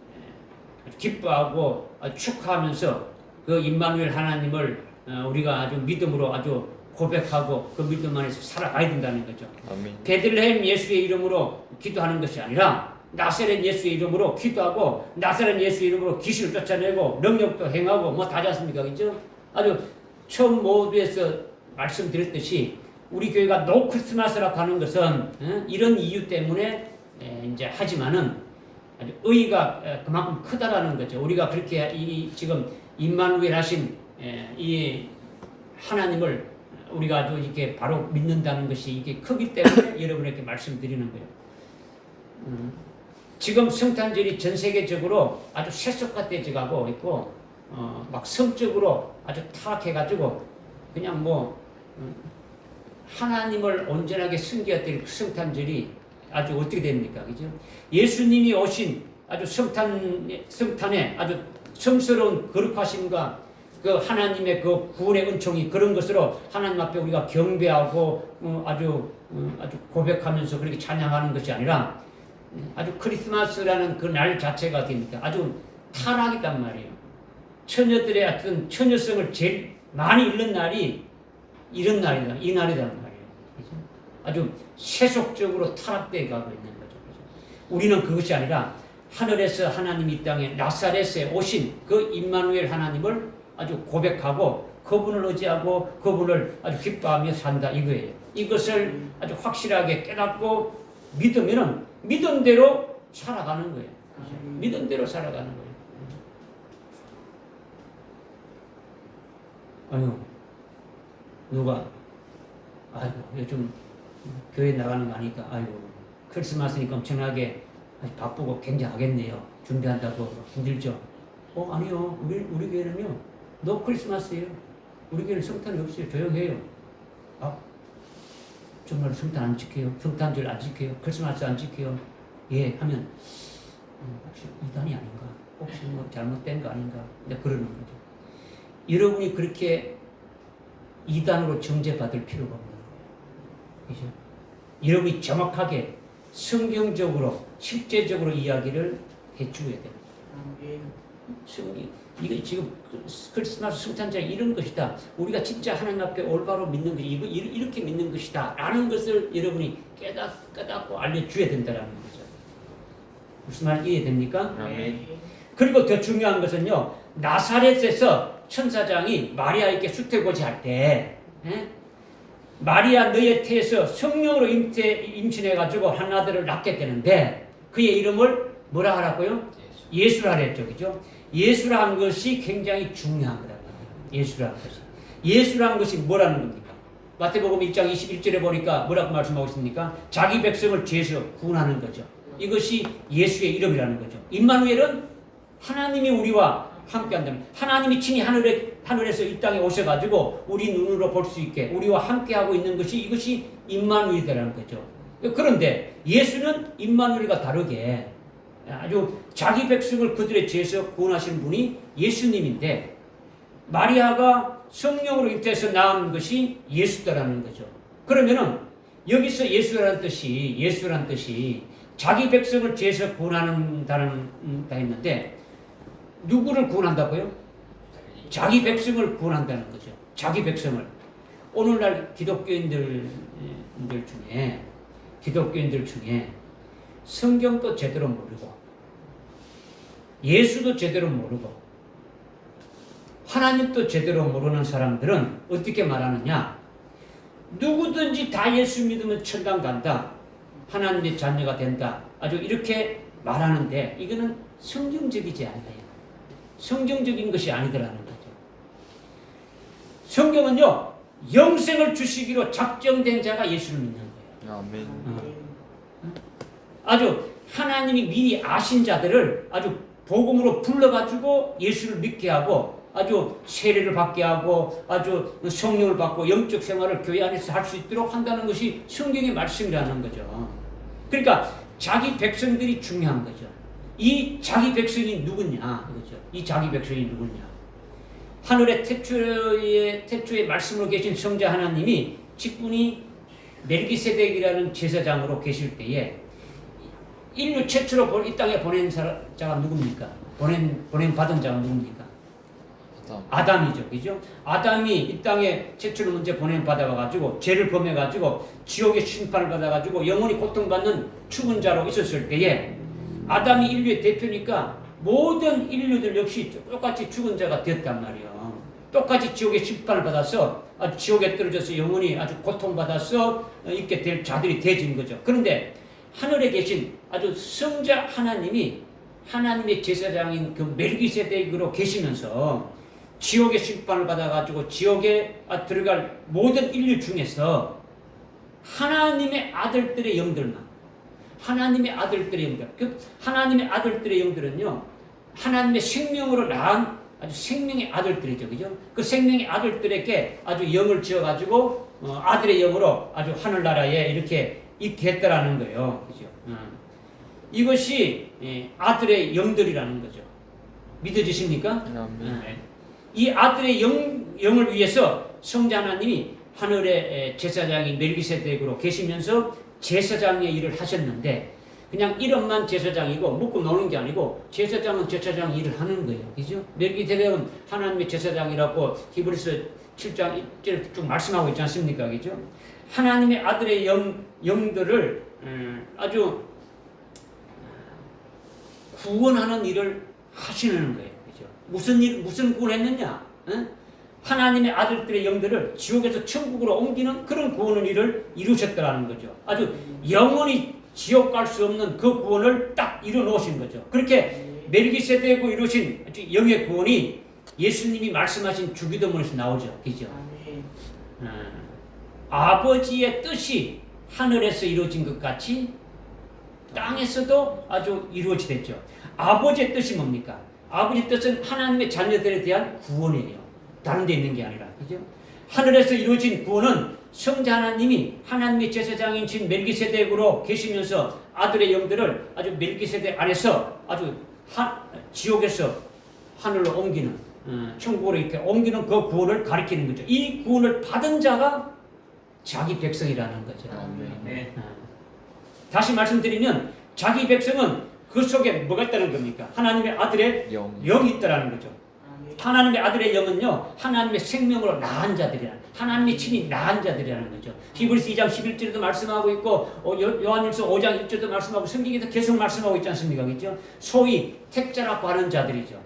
기뻐하고 아주 축하하면서 그 임마누엘 하나님을 우리가 아주 믿음으로 아주 고백하고 그 믿음 안에서 살아가야 된다는 거죠. 아멘. 베들레헴 예수의 이름으로 기도하는 것이 아니라 나사렛 예수의 이름으로 기도하고 나사렛 예수의 이름으로 귀신을 쫓아내고 능력도 행하고 뭐 다지 않습니까? 그죠? 아주 처음 모두에서 말씀드렸듯이 우리 교회가 노 크리스마스라고 하는 것은 이런 이유 때문에 이제 하지만은 아주 의의가 그만큼 크다라는 거죠. 우리가 그렇게 지금 임마누엘 하신 이 하나님을 우리가 아주 이렇게 바로 믿는다는 것이 이게 크기 때문에 여러분에게 말씀드리는 거예요. 지금 성탄절이 전 세계적으로 아주 세속화되어가고 있고 막 성적으로 아주 타락해가지고 그냥 뭐 하나님을 온전하게 섬겨야 될 성탄절이 아주 어떻게 됩니까? 그죠? 예수님이 오신 아주 성탄에 아주 성스러운 거룩하심과 그 하나님의 그 구원의 은총이 그런 것으로 하나님 앞에 우리가 경배하고 아주 고백하면서 그렇게 찬양하는 것이 아니라 아주 크리스마스라는 그 날 자체가 됩니까? 아주 타락이단 말이에요. 처녀들의 어떤 처녀성을 제일 많이 잃는 날이 이런 날이다. 이 날이란 말이에요. 그죠? 아주 세속적으로 타락되어 가고 있는 거죠. 우리는 그것이 아니라 하늘에서 하나님 이 땅에 나사렛에 오신 그 임마누엘 하나님을 아주 고백하고 그분을 의지하고 그분을 아주 기뻐하며 산다 이거예요. 이것을 아주 확실하게 깨닫고 믿으면은 믿음대로 살아가는 거예요. 믿은 대로 살아가는 거예요. 아유, 누가, 아이고, 요즘 교회 나가는 거 아니까, 아이고, 크리스마스니까 엄청나게 바쁘고 굉장하겠네요. 준비한다고 힘들죠? 아니요. 우리 교회는요, 노 크리스마스예요. 우리 교회는 성탄이 없어요. 조용해요. 정말 성탄 안 지켜요? 성탄절 안 지켜요? 크리스마스 안 지켜요? 예, 하면, 혹시 이단이 아닌가? 혹시 뭐 잘못된 거 아닌가? 그러는 거죠. 여러분이 그렇게 이단으로 정죄받을 필요가 없는 거예요. 그죠? 여러분이 정확하게 성경적으로, 실제적으로 이야기를 해주어야 됩니다. 성경, 이거 지금 크리스마스 성탄절 이런 것이다. 우리가 진짜 하나님 앞에 올바로 믿는 것이 이렇게 믿는 것이다. 라는 것을 여러분이 깨닫고 알려줘야 된다는 거죠. 무슨 말인지 이해됩니까? 그리고 더 중요한 것은요. 나사렛에서 천사장이 마리아에게 수태고지 할 때 마리아 너의 태에서 성령으로 임신해가지고 한 아들을 낳게 되는데 그의 이름을 뭐라 하라고요? 예수라 그랬죠. 그죠? 예수라는 것이 굉장히 중요한 거란 말이에요. 예수라는 것이. 예수라는 것이 뭐라는 겁니까? 마태복음 1장 21절에 보니까 뭐라고 말씀하고 있습니까? 자기 백성을 죄에서 구원하는 거죠. 이것이 예수의 이름이라는 거죠. 임마누엘은 하나님이 우리와 함께 한다면 하나님이 친히 하늘에서 이 땅에 오셔가지고 우리 눈으로 볼 수 있게 우리와 함께하고 있는 것이 이것이 임마누엘이라는 거죠. 그런데 예수는 임마누엘과 다르게 아주 자기 백성을 그들의 죄에서 구원하신 분이 예수님인데 마리아가 성령으로 잉태해서 낳은 것이 예수다라는 거죠. 그러면은 여기서 예수라는 뜻이 자기 백성을 죄에서 구원한다는 다 했는데 누구를 구원한다고요? 자기 백성을 구원한다는 거죠. 자기 백성을. 오늘날 기독교인들 중에 성경도 제대로 모르고 예수도 제대로 모르고 하나님도 제대로 모르는 사람들은 어떻게 말하느냐? 누구든지 다 예수 믿으면 천당 간다. 하나님의 자녀가 된다. 아주 이렇게 말하는데 이거는 성경적이지 않아요. 성경적인 것이 아니더라는 거죠. 성경은요, 영생을 주시기로 작정된 자가 예수를 믿는 거예요. 아멘. 아주 하나님이 미리 아신 자들을 아주 복음으로 불러가지고 예수를 믿게 하고 아주 세례를 받게 하고 아주 성령을 받고 영적 생활을 교회 안에서 할 수 있도록 한다는 것이 성경의 말씀이라는 거죠. 그러니까 자기 백성들이 중요한 거죠. 이 자기 백성이 누구냐? 그렇죠. 이 자기 백성이 누구냐? 하늘의 태초의 말씀으로 계신 성자 하나님이 직분이 멜기세덱이라는 제사장으로 계실 때에 인류 최초로 이 땅에 보낸 자가 누굽니까? 보낸 받은 자가 누굽니까? 아담이죠. 그죠? 아담이 이 땅에 최초로 먼저 보낸 받아가지고 죄를 범해가지고 지옥의 심판을 받아가지고 영원히 고통받는 죽은 자로 있었을 때에 아담이 인류의 대표니까 모든 인류들 역시 똑같이 죽은 자가 되었단 말이에요. 똑같이 지옥의 심판을 받아서 아주 지옥에 떨어져서 영원히 아주 고통받아서 있게 될 자들이 되진 거죠. 그런데 하늘에 계신 아주 성자 하나님이 하나님의 제사장인 그 멜기세덱으로 계시면서 지옥의 심판을 받아가지고 지옥에 들어갈 모든 인류 중에서 하나님의 아들들의 영들만 하나님의 아들들의 영들 그 하나님의 아들들의 영들은요 하나님의 생명으로 낳은 아주 생명의 아들들이죠. 그죠? 그 생명의 아들들에게 아주 영을 지어가지고 아들의 영으로 아주 하늘나라에 이렇게 있게 했다라는 거예요. 그죠? 이것이 아들의 영들이라는 거죠. 믿어지십니까? 이 아들의 영을 위해서 성자 하나님이 하늘의 제사장이 멜기세덱으로 계시면서 제사장의 일을 하셨는데 그냥 이름만 제사장이고 묻고 노는 게 아니고 제사장은 제사장 일을 하는 거예요. 그죠? 멜기세덱은 하나님의 제사장이라고 히브리서 7장 1절에 쭉 말씀하고 있지 않습니까? 그죠? 하나님의 아들의 영들을 아주 구원하는 일을 하시는 거예요. 그죠? 무슨 구원했느냐? 하나님의 아들들의 영들을 지옥에서 천국으로 옮기는 그런 구원의 일을 이루셨다는 거죠. 아주 영원히 지옥 갈 수 없는 그 구원을 딱 이뤄놓으신 거죠. 그렇게 멜기세덱으로 이루신 영의 구원이 예수님이 말씀하신 주기도문에서 나오죠. 그죠? 아버지의 뜻이 하늘에서 이루어진 것 같이 땅에서도 아주 이루어지겠죠. 아버지의 뜻이 뭡니까? 아버지의 뜻은 하나님의 자녀들에 대한 구원이에요. 다른 데 있는 게 아니라. 그죠? 하늘에서 이루어진 구원은 성자 하나님이 하나님의 제사장이신 멜기세덱으로 계시면서 아들의 영들을 아주 멜기세덱 안에서 아주 지옥에서 하늘로 옮기는, 천국으로 이렇게 옮기는 그 구원을 가리키는 거죠. 이 구원을 받은 자가 자기 백성이라는 거죠. 네. 다시 말씀드리면 자기 백성은 그 속에 뭐가 있다는 겁니까? 하나님의 아들의 영이 있다는 거죠. 하나님의 아들의 영은요, 하나님의 생명으로 낳은 자들이라, 하나님의 친히 낳은 자들이라는 거죠. 히브리서 2장 11절에도 말씀하고 있고, 요한일서 5장 1절도 말씀하고, 성경에도 계속 말씀하고 있지 않습니까? 그죠? 소위 택자라고 하는 자들이죠.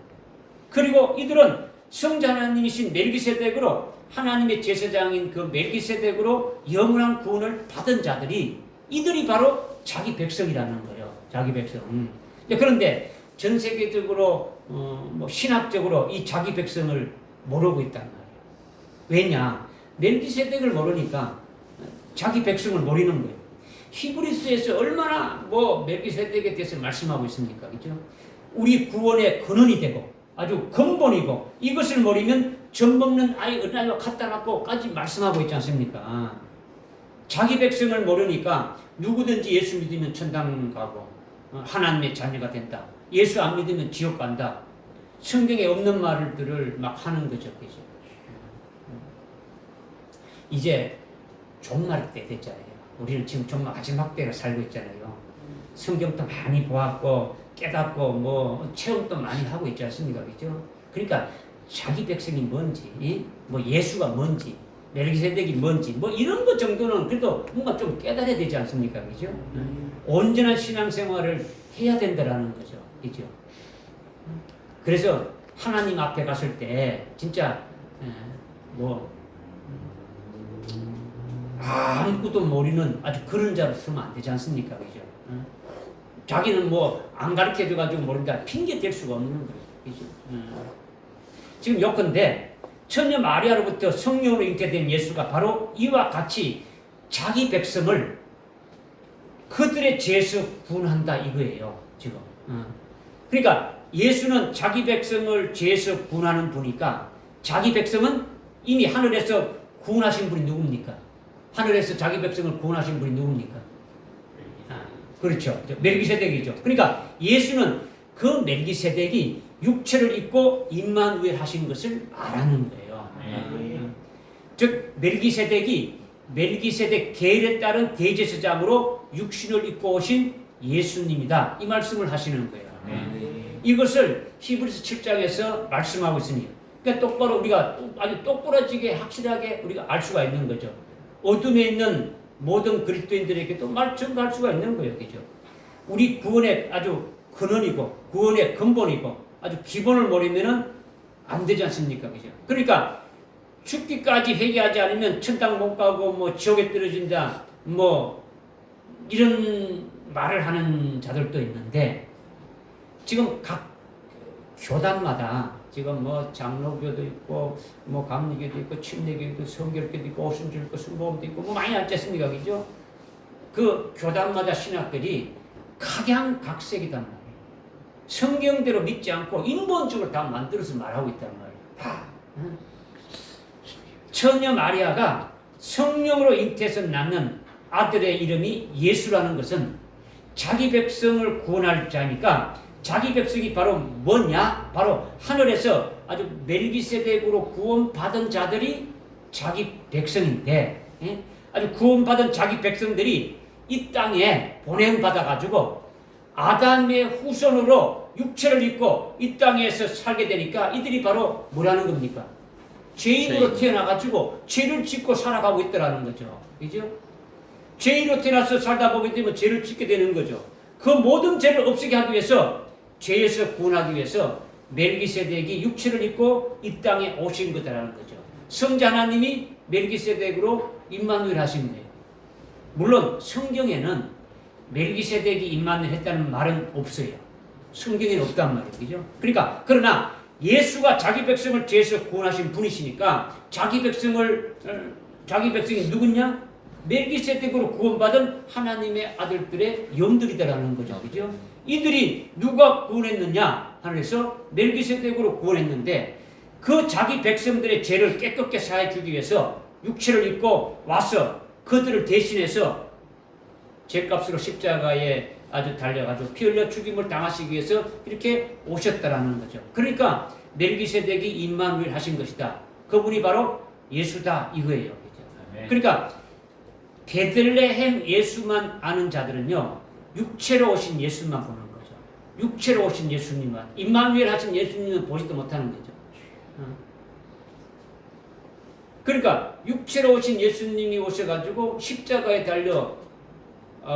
그리고 이들은 성자 하나님이신 멜기세덱으로, 하나님의 제사장인 그 멜기세덱으로 영원한 구원을 받은 자들이, 이들이 바로 자기 백성이라는 거예요. 자기 백성. 그런데 전 세계적으로 뭐 신학적으로 이 자기 백성을 모르고 있단 말이에요. 왜냐? 멜기세덱을 모르니까 자기 백성을 모르는 거예요. 히브리서에서 얼마나 뭐 멜기세덱에 대해서 말씀하고 있습니까? 그죠? 우리 구원의 근원이 되고 아주 근본이고 이것을 모르면 젖 먹는 아이 어린아이와 같다라고까지 말씀하고 있지 않습니까? 자기 백성을 모르니까 누구든지 예수 믿으면 천당 가고 하나님의 자녀가 된다. 예수 안 믿으면 지옥 간다. 성경에 없는 말들을 막 하는 거죠. 그죠? 이제 종말 때 됐잖아요. 우리는 지금 종말 마지막 때로 살고 있잖아요. 성경도 많이 보았고 깨닫고 뭐 체험도 많이 하고 있지 않습니까? 그죠? 그러니까 자기 백성이 뭔지, 뭐 예수가 뭔지, 멜기세덱이 뭔지, 뭐 이런 것 정도는 그래도 뭔가 좀 깨달아야 되지 않습니까? 그죠? 온전한 신앙생활을 해야 된다라는 거죠. 그죠? 그래서 하나님 앞에 갔을 때 진짜 뭐 아무것도 모르는 아주 그런 자로 서면 안 되지 않습니까? 그죠? 자기는 뭐 안 가르쳐줘가지고 모른다 핑계 댈 수가 없는 거예요. 그죠? 지금 요컨대 처녀 마리아로부터 성령으로 잉태된 예수가 바로 이와 같이 자기 백성을 그들의 죄에서 구원한다 이거예요. 지금. 그러니까 예수는 자기 백성을 죄에서 구원하는 분이니까 자기 백성은 이미 하늘에서 구원하신 분이 누굽니까? 하늘에서 자기 백성을 구원하신 분이 누굽니까? 그렇죠. 멜기세덱이죠. 그러니까 예수는 그 멜기세덱이 육체를 입고 임마누엘 하신 것을 말하는 거예요. 즉 멜기세덱이 멜기세덱 계율에 따른 대제사장으로 육신을 입고 오신 예수님이다. 이 말씀을 하시는 거예요. 이것을 히브리서 7장에서 말씀하고 있으니 그러니까 똑바로 우리가 아주 똑부러지게 확실하게 우리가 알 수가 있는 거죠. 어둠에 있는 모든 그리스도인들에게도 전가할 수가 있는 거예요. 그죠? 우리 구원의 아주 근원이고 구원의 근본이고 아주 기본을 모르면은 안 되지 않습니까? 그죠? 그러니까 죽기까지 회개하지 않으면 천당 못 가고 뭐 지옥에 떨어진다 뭐 이런 말을 하는 자들도 있는데 지금 각 교단마다 지금 뭐 장로교도 있고 뭐 감리교도 있고 침례교도 성결교도 있고 오순절 있고 순복음도 있고 뭐 많이 알지 않습니까? 그죠? 그 교단마다 신학들이 각양각색이단 말이에요. 성경대로 믿지 않고 인본적으로 다 만들어서 말하고 있단 말이에요. 다. 처녀 마리아가 성령으로 잉태해서 낳는 아들의 이름이 예수라는 것은 자기 백성을 구원할 자니까 자기 백성이 바로 뭐냐? 바로 하늘에서 아주 멜기세덱으로 구원받은 자들이 자기 백성인데 아주 구원받은 자기 백성들이 이 땅에 보냄받아가지고 아담의 후손으로 육체를 입고 이 땅에서 살게 되니까 이들이 바로 뭐라는 겁니까? 죄인으로 태어나가지고 죄를 짓고 살아가고 있더라는 거죠. 그죠? 죄인으로 태어나서 살다 보게 되면 죄를 짓게 되는 거죠. 그 모든 죄를 없애게 하기 위해서 죄에서 구원하기 위해서 멜기세덱이 육체를 입고 이 땅에 오신 거다라는 거죠. 성자 하나님이 멜기세덱으로 임마누엘 하신 거예요. 물론 성경에는 멜기세덱이 임만을 했다는 말은 없어요. 성경에는 없단 말이에요. 그죠? 그러니까 그러나 예수가 자기 백성을 죄에서 구원하신 분이시니까 자기 백성이 누구냐? 멜기세덱으로 구원받은 하나님의 아들들의 영들이다라는 거죠. 그죠? 이들이 누가 구원했느냐? 하늘에서 멜기세덱으로 구원했는데 그 자기 백성들의 죄를 깨끗게 사해 주기 위해서 육체를 입고 와서 그들을 대신해서 죄값으로 십자가에 아주 달려가지고 피 흘려 죽임을 당하시기 위해서 이렇게 오셨다라는 거죠. 그러니까 멜기세덱이 임마누엘 하신 것이다. 그분이 바로 예수다 이거예요. 그죠? 그러니까 베들레헴 예수만 아는 자들은요, 육체로 오신 예수만 보는 거죠. 육체로 오신 예수님만, 임마누엘 하신 예수님은 보지도 못하는 거죠. 그러니까 육체로 오신 예수님이 오셔가지고 십자가에 달려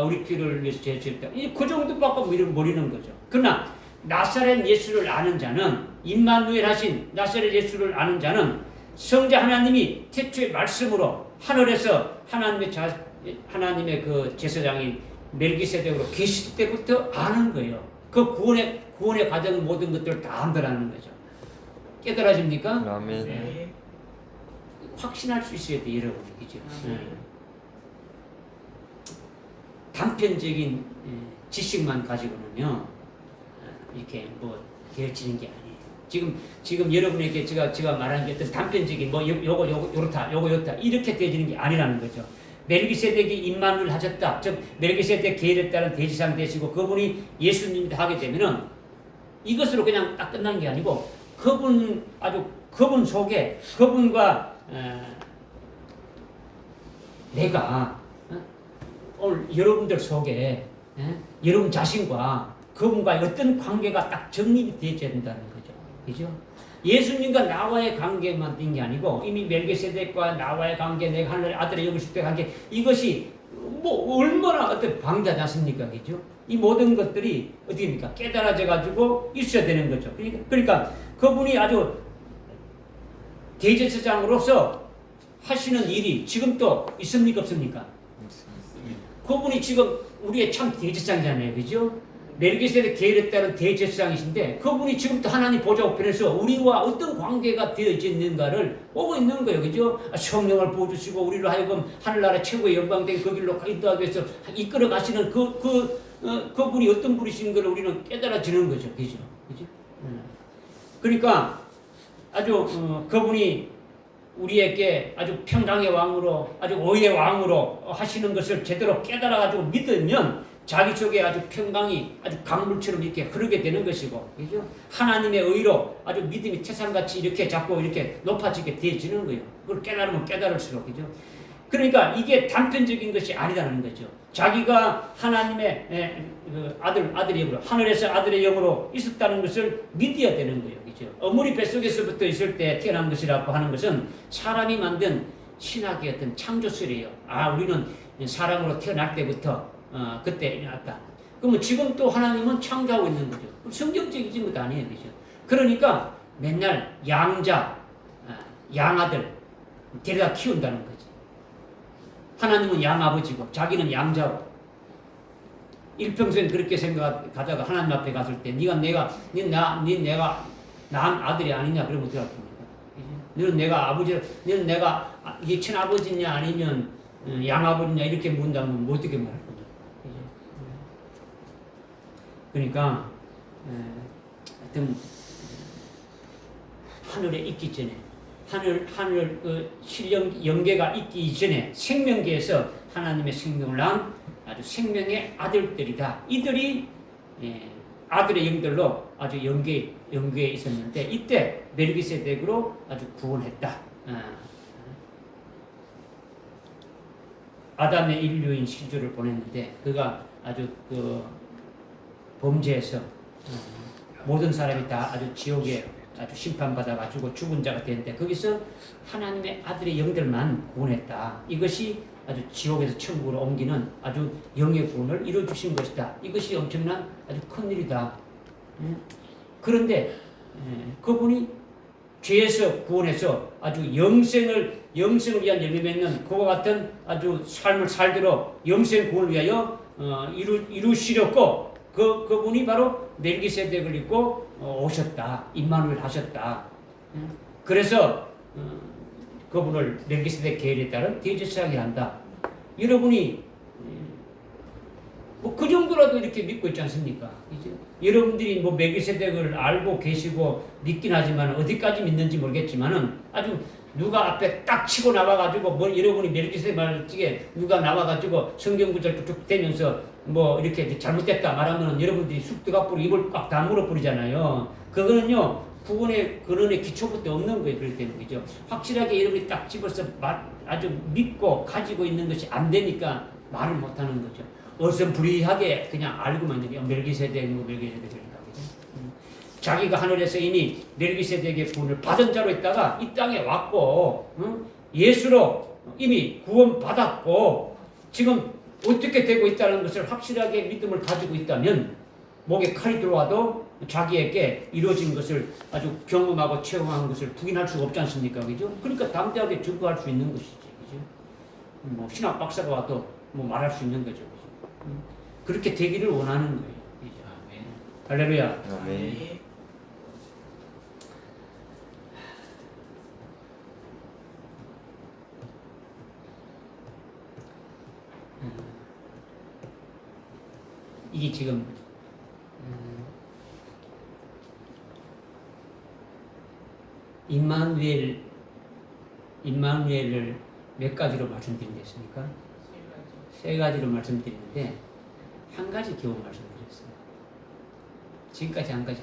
우리 피를 위해서 죄지었다. 그 정도밖에 모르는 거죠. 그러나 나사렛 예수를 아는 자는, 임마누엘 하신 나사렛 예수를 아는 자는 성자 하나님이 태초의 말씀으로 하늘에서 하나님의 그 제사장인 멜기세덱으로 계실 때부터 아는 거예요. 그 구원의 과정 모든 것들을 다 안다라는 거죠. 깨달아집니까? 아멘. 네. 확신할 수 있어야 돼, 여러분. 그죠? 단편적인 지식만 가지고는요, 이렇게 뭐 되어지는 게 아니에요. 지금 여러분에게 제가 말하는 게 어떤 단편적인 뭐 요거 요렇다, 요거 요렇다 이렇게 되어지는 게 아니라는 거죠. 멜기세덱이 임마누엘 하셨다. 즉 멜기세덱 계율에 따른 대지상 되시고 그분이 예수님이 하게 되면은 이것으로 그냥 딱 끝나는 게 아니고 그분 속에 그분과 내가 오늘 여러분들 속에 여러분 자신과 그분과의 어떤 관계가 딱 정립이 되어야 된다는 거죠. 그죠? 예수님과 나와의 관계만 된 게 아니고 이미 멜기세덱과 나와의 관계, 내가 하늘의 아들의 영을 줄 때 관계, 이것이 뭐 얼마나 어떤 방대하지 않습니까? 그죠? 이 모든 것들이 어떻게입니까? 깨달아져 가지고 있어야 되는 거죠. 그러니까 그분이 아주 대제사장으로서 하시는 일이 지금도 있습니까? 없습니까? 그분이 지금 우리의 참 대제사장이잖아요. 그죠? 멜기세덱 계율에 따른 대제사장이신데 그분이 지금도 하나님 보좌 우편에서 우리와 어떤 관계가 되어져 있는가를 보고 있는 거예요. 그죠? 성령을 부어주시고 우리를 하여금 하늘나라 최고의 영광된 그 길로 인도하기 위해서 이끌어 가시는 그분이 어떤 분이신 걸 우리는 깨달아지는 거죠. 그죠? 그죠? 그러니까 아주 그분이 우리에게 아주 평강의 왕으로, 아주 의의 왕으로 하시는 것을 제대로 깨달아가지고 믿으면 자기 속에 아주 평강이 아주 강물처럼 이렇게 흐르게 되는 것이고, 그죠? 하나님의 의로 아주 믿음이 태산같이 이렇게 자꾸 이렇게 높아지게 되어지는 거예요. 그걸 깨달으면 깨달을수록, 그죠? 그러니까 이게 단편적인 것이 아니라는 거죠. 자기가 하나님의 아들의 영으로, 하늘에서 아들의 영으로 있었다는 것을 믿어야 되는 거예요. 그죠? 어머니 뱃속에서부터 있을 때 태어난 것이라고 하는 것은 사람이 만든 신학의 어떤 창조설이에요. 우리는 사람으로 태어날 때부터 그때 일어났다. 그러면 지금 또 하나님은 창조하고 있는 거죠. 성경적이지 것도 아니에요. 그죠? 그러니까 맨날 양아들 데려다 키운다는 거지. 하나님은 양아버지고 자기는 양자고 일평생 그렇게 생각하다가 하나님 앞에 갔을 때 내가 난 아들이 아니냐 그러면 어떻게 할 겁니까? 너는 내가 네 친아버지냐 아니면 양아버지냐 이렇게 묻는다면 어떻게 말할 겁니까? 그러니까 하여튼 하늘에 있기 전에 하늘 그 신령 영계가 있기 이전에 생명계에서 하나님의 생명을 낳은 아주 생명의 아들들이다. 이들이 아들의 영들로 아주 영계에 있었는데 이때 멜기세덱으로 아주 구원했다. 아담의 인류인 시주를 보냈는데 그가 아주 그 범죄해서 모든 사람이 다 아주 지옥에 아주 심판받아가지고 죽은 자가 되는데 거기서 하나님의 아들의 영들만 구원했다. 이것이 아주 지옥에서 천국으로 옮기는 아주 영의 구원을 이루어주신 것이다. 이것이 엄청난 아주 큰 일이다. 그런데 그분이 죄에서 구원해서 아주 영생을 위한 열매 맺는 그와 같은 아주 삶을 살도록 영생 구원을 위하여 이루시렸고 그분이 바로 멜기세덱을 입고 오셨다. 임마누엘 하셨다. 그래서 그분을 멜기세덱 계율에 따른 대제사장이 한다. 여러분이 뭐 그 정도라도 이렇게 믿고 있지 않습니까? 이제 여러분들이 뭐 멜기세덱을 알고 계시고 믿긴 하지만 어디까지 믿는지 모르겠지만은 아주 누가 앞에 딱 치고 나와가지고 뭐 여러분이 멜기세덱 말찌게 누가 나와가지고 성경 구절 뚝뚝 대면서 뭐 이렇게 잘못됐다 말하면 여러분들이 쑥대가부로 입을 꽉 다물어 버리잖아요. 그거는요 구원의 근원의 기초부터 없는 거예요. 그렇기 때문에 그죠. 확실하게 여러분이 딱 집어서 아주 믿고 가지고 있는 것이 안 되니까 말을 못하는 거죠. 어슴부리하게 그냥 알고만 있는 게 멜기세덱 그러니까 그죠. 자기가 하늘에서 이미 멜기세덱의 구원을 받은 자로 있다가 이 땅에 왔고 예수로 이미 구원 받았고 지금 어떻게 되고 있다는 것을 확실하게 믿음을 가지고 있다면 목에 칼이 들어와도 자기에게 이루어진 것을 아주 경험하고 체험한 것을 부인할 수가 없지 않습니까? 그죠? 그러니까 담대하게 증거할 수 있는 것이지. 그죠? 뭐 신학 박사가 와도 뭐 말할 수 있는 거죠. 그죠? 그렇게 되기를 원하는 거예요. 그죠? 아멘. 할렐루야. 아멘. 이게 지금 임마누엘을 몇 가지로 말씀드리겠습니까? 세 가지로 말씀드리는데 한 가지 겨우 말씀드렸어요. 지금까지 한 가지.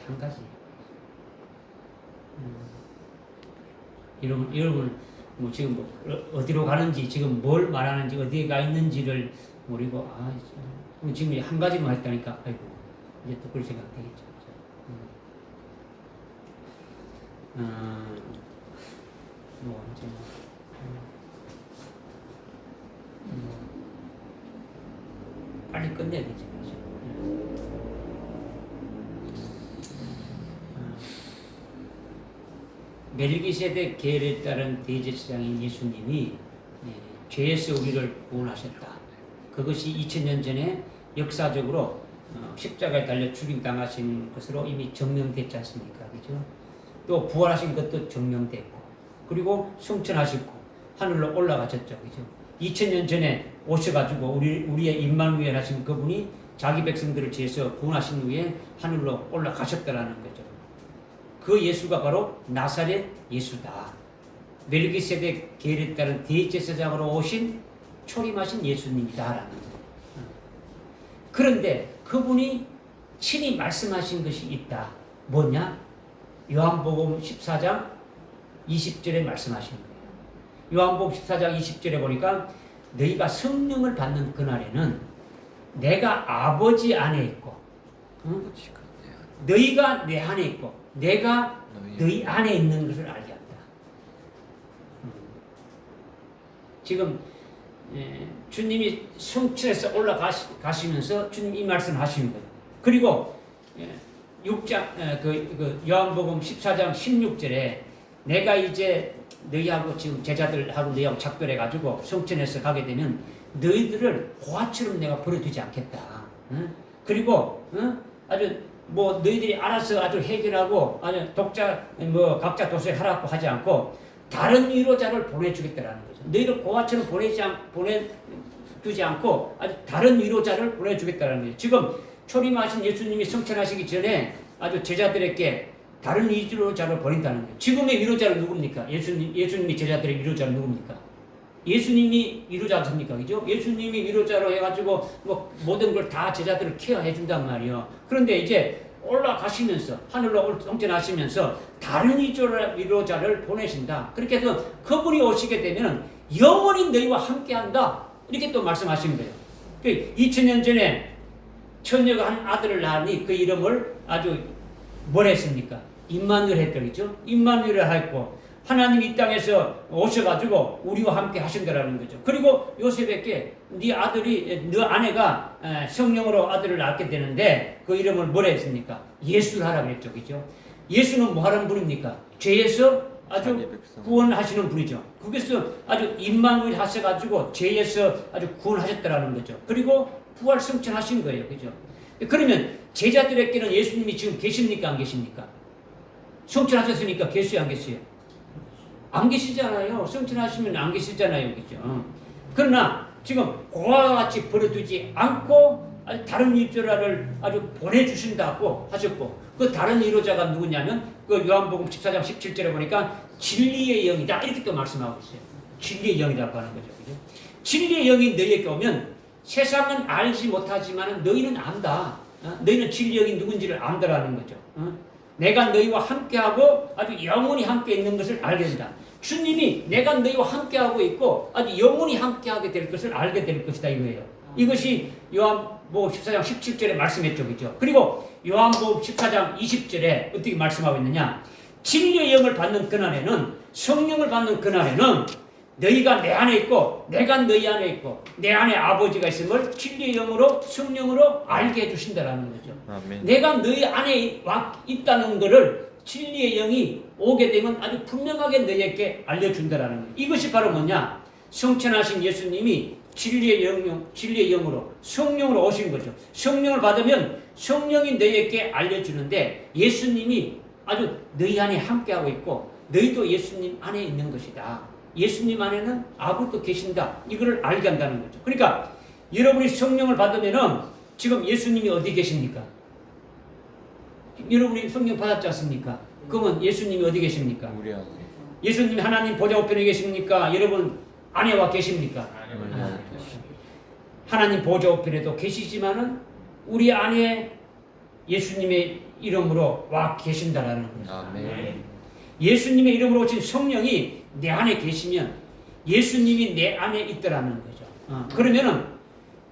여러분 뭐 지금 뭐 어디로 가는지 지금 뭘 말하는지 어디에 가 있는지를 모르고 지금 한 가지만 했다니까 아이고 이제 또 그럴 생각 되겠죠. 뭐 이제 빨리 끝내야 되지. 멜기세덱 계율에 따른 대제사장인 예수님이 죄에서 우리를 구원하셨다. 그것이 2000년 전에 역사적으로 십자가에 달려 죽임당하신 것으로 이미 증명됐지 않습니까? 그죠? 또 부활하신 것도 증명됐고 그리고 승천하시고 하늘로 올라가셨죠. 그죠? 2000년 전에 오셔가지고 우리의 임마누엘 하신 그분이 자기 백성들을 지어서 구원하신 후에 하늘로 올라가셨다라는 거죠. 그 예수가 바로 나사렛 예수다. 멜기세덱 계율에 따른 대제사장으로 오신 초림하신 예수님이다라는 거예요. 그런데 그분이 친히 말씀하신 것이 있다. 뭐냐? 요한복음 14장 20절에 말씀하신 거예요. 요한복음 14장 20절에 보니까 너희가 성령을 받는 그날에는 내가 아버지 안에 있고 너희가 내 안에 있고 내가 너희 안에 있는 것을 알게 한다. 지금 주님이 성천에서 올라가시면서 주님 이 말씀 하시는 거예요. 그리고 6장 요한복음 14장 16절에 내가 이제 너희하고 지금 제자들하고 너희하고 작별해 가지고 성천에서 가게 되면 너희들을 고아처럼 내가 버려두지 않겠다. 그리고 아주 뭐 너희들이 알아서 아주 해결하고 아주 각자 도서하라고 하지 않고 다른 위로자를 보내주겠다라는 거죠. 너희를 고아처럼 보내두지 않고 아주 다른 위로자를 보내주겠다라는 거죠. 지금 초림하신 예수님이 성천하시기 전에 아주 제자들에게 다른 위로자를 보낸다는 거예요. 지금의 위로자는 누굽니까? 예수님이 제자들의 위로자는 누굽니까? 예수님이 위로자십니까? 그죠? 예수님이 위로자로 해가지고 뭐 모든 걸 다 제자들을 케어해 준단 말이에요. 그런데 이제 올라가시면서 하늘로 성천하시면서 다른 위로자를 보내신다. 그렇게 해서 그분이 오시게 되면 영원히 너희와 함께한다. 이렇게 또 말씀하신 거예요. 2000년 전에 처녀가 한 아들을 낳으니 그 이름을 아주 뭘 했습니까? 임마누엘 했더랬죠. 임마누엘을 했고 하나님이 이 땅에서 오셔가지고 우리와 함께 하신다라는 거죠. 그리고 요셉에게 네 아내가 성령으로 아들을 낳게 되는데 그 이름을 뭐라 했습니까? 예수를 하라 그랬죠. 그죠? 예수는 뭐 하는 분입니까? 죄에서 아주 자기 백성. 구원하시는 분이죠. 거기서 아주 임마누엘 하셔가지고 죄에서 아주 구원하셨다라는 거죠. 그리고 부활 승천하신 거예요. 그죠? 그러면 제자들에게는 예수님이 지금 계십니까? 안 계십니까? 승천하셨으니까 계세요? 안 계세요? 안 계시잖아요. 승천하시면 안 계시잖아요. 그죠? 그러나 지금 고아와 같이 버려두지 않고 아주 다른 위로자를 아주 보내주신다고 하셨고, 그 다른 위로자가 누구냐면 그 요한복음 14장 17절에 보니까 진리의 영이다 이렇게 또 말씀하고 있어요. 진리의 영이라고 하는 거죠. 그죠? 진리의 영이 너희에게 오면 세상은 알지 못하지만 너희는 안다. 너희는 진리의 영이 누군지를 안다라는 거죠. 내가 너희와 함께하고 아주 영원히 함께 있는 것을 알게 된다. 주님이 내가 너희와 함께하고 있고 아주 영원히 함께하게 될 것을 알게 될 것이다 이거예요. 이것이 요한복음 14장 17절에 말씀했죠. 그죠? 그리고 요한복음 14장 20절에 어떻게 말씀하고 있느냐? 진리의 영을 받는 그날에는, 성령을 받는 그날에는 너희가 내 안에 있고 내가 너희 안에 있고 내 안에 아버지가 있음을 진리의 영으로 성령으로 알게 해주신다라는 거죠. 아멘. 내가 너희 안에 있다는 것을 진리의 영이 오게 되면 아주 분명하게 너희에게 알려준다라는 거예요. 이것이 바로 뭐냐? 성천하신 예수님이 진리의 영으로 성령으로 오신 거죠. 성령을 받으면 성령이 너희에게 알려주는데 예수님이 아주 너희 안에 함께하고 있고 너희도 예수님 안에 있는 것이다. 예수님 안에는 아버지도 계신다. 이거를 알게 한다는 거죠. 그러니까 여러분이 성령을 받으면은 지금 예수님이 어디 계십니까? 여러분이 성령 받았지 않습니까? 그러면 예수님이 어디 계십니까? 우리 안에. 예수님이 하나님 보좌 우편에 계십니까? 여러분 안에와 계십니까? 하나님 보좌 우편에도 계시지만은 우리 안에 예수님의 이름으로 와 계신다라는 거죠. 아멘. 예수님의 이름으로 오신 성령이 내 안에 계시면 예수님이 내 안에 있더라는 거죠. 그러면은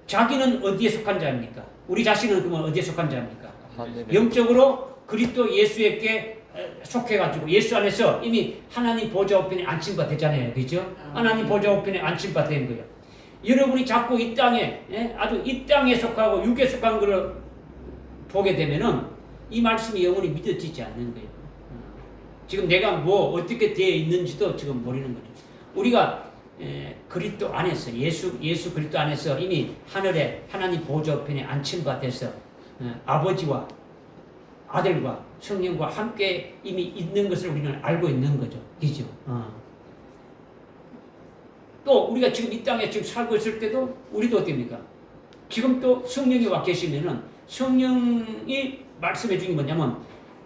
자기는 어디에 속한 자입니까? 우리 자신은 그러면 어디에 속한 자입니까? 하늘에. 영적으로 그리스도 예수에게 속해가지고 예수 안에서 이미 하나님 보좌 우편에 안침바 됐잖아요. 그죠? 하나님 보좌 우편에 안침바 된 거예요. 여러분이 자꾸 이 땅에 아주 이 땅에 속하고 육에 속한 것을 보게 되면은 이 말씀이 영원히 믿어지지 않는 거예요. 지금 내가 뭐 어떻게 되어 있는지도 지금 모르는 거죠. 우리가 그리스도 안에서 예수 그리스도 안에서 이미 하늘에 하나님 보좌 우편에 안침바 돼서 아버지와 아들과 성령과 함께 이미 있는 것을 우리는 알고 있는 거죠. 그죠? 또 우리가 지금 이 땅에 지금 살고 있을 때도 우리도 어떻습니까? 지금 또 성령이 와 계시면은 성령이 말씀해 주는 게 뭐냐면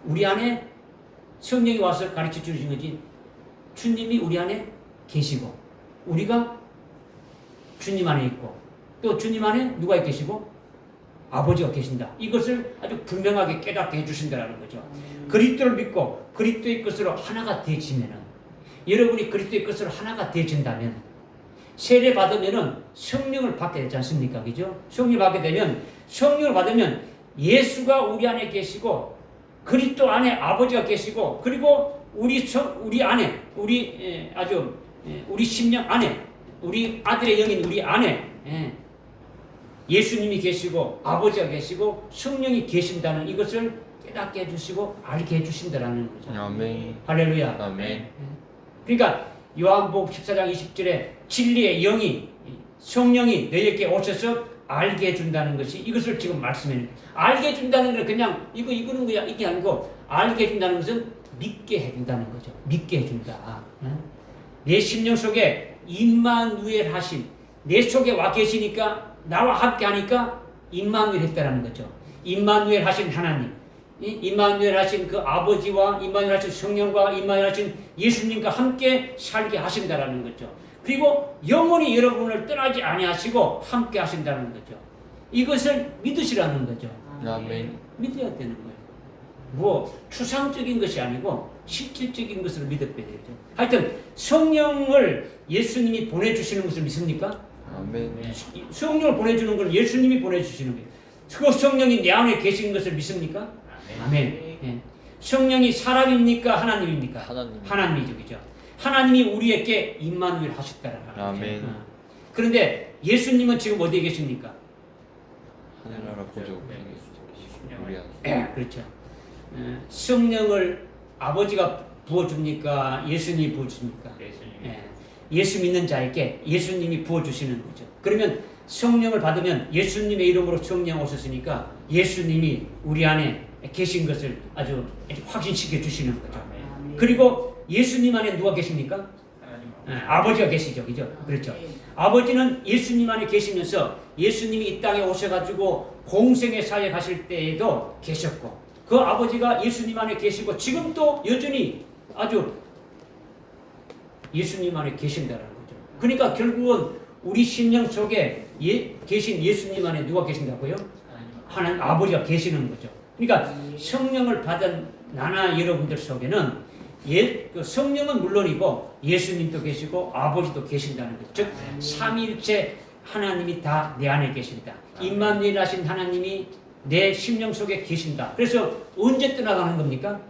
우리 안에 성령이 와서 가르쳐 주신 거지 주님이 우리 안에 계시고 우리가 주님 안에 있고 또 주님 안에 누가 계시고 아버지가 계신다. 이것을 아주 분명하게 깨닫게 해주신다는 거죠. 그리스도를 믿고 그리스도의 것으로 하나가 되어지면은 여러분이 그리스도의 것으로 하나가 되어진다면 세례 받으면은 성령을 받게 되지 않습니까? 그죠? 성령 받게 되면 성령을 받으면 예수가 우리 안에 계시고 그리스도 안에 아버지가 계시고 그리고 우리 안에 우리 심령 안에 우리 아들의 영인 우리 안에 예수님이 계시고 아버지가 계시고 성령이 계신다는 이것을 깨닫게 해주시고 알게 해주신다라는 거죠. 아멘. 할렐루야. 아멘. 그러니까 요한복음 14장 20절에 진리의 영이 성령이 너희에게 오셔서 알게 해준다는 것이 이것을 지금 말씀해요. 알게 해준다는 건 그냥 이거는 거야 이게 아니고 알게 해준다는 것은 믿게 해준다는 거죠. 믿게 해준다. 내 심령 속에 임마누엘 하신 내 속에 와 계시니까 나와 함께 하니까 임마누엘 했다라는 거죠. 임마누엘 하신 하나님, 임마누엘 하신 그 아버지와 임마누엘 하신 성령과 임마누엘 하신 예수님과 함께 살게 하신다라는 거죠. 그리고 영원히 여러분을 떠나지 아니하시고 함께 하신다는 거죠. 이것을 믿으시라는 거죠. 아멘. 믿어야 되는 거예요. 뭐 추상적인 것이 아니고 실질적인 것을 믿어야 되죠. 하여튼 성령을 예수님이 보내주시는 것을 믿습니까? 아멘. 성령을 보내주는 걸 예수님이 보내주시는 거예요. 그 성령이 내 안에 계신 것을 믿습니까? 아멘. 예. 성령이 사람입니까? 하나님입니까? 하나님. 하나님이죠. 그죠? 하나님이 우리에게 임마누엘 하셨다라는 거죠. 아멘. 그런데 예수님은 지금 어디에 계십니까? 하늘나라 보좌 우리 안에. 그렇죠. 성령을 아버지가 부어줍니까? 예수님이 부어줍니까? 예수님. 예. 예수 믿는 자에게 예수님이 부어주시는 거죠. 그러면 성령을 받으면 예수님의 이름으로 성령 오셨으니까 예수님이 우리 안에 계신 것을 아주 확신시켜 주시는 거죠. 아멘. 그리고 예수님 안에 누가 계십니까? 하나님. 예, 아버지가 계시죠. 그죠? 그렇죠. 아버지는 예수님 안에 계시면서 예수님이 이 땅에 오셔가지고 공생의 사역 하실 때에도 계셨고 그 아버지가 예수님 안에 계시고 지금도 여전히 아주 예수님 안에 계신다는 거죠. 그러니까 결국은 우리 심령 속에 계신 예수님 안에 누가 계신다고요? 하나님 아버지가 계시는 거죠. 그러니까 성령을 받은 나나 여러분들 속에는 그 성령은 물론이고 예수님도 계시고 아버지도 계신다는 거죠. 즉 삼위일체 하나님이 다 내 안에 계신다. 임마누엘 하신 하나님이 내 심령 속에 계신다. 그래서 언제 떠나가는 겁니까?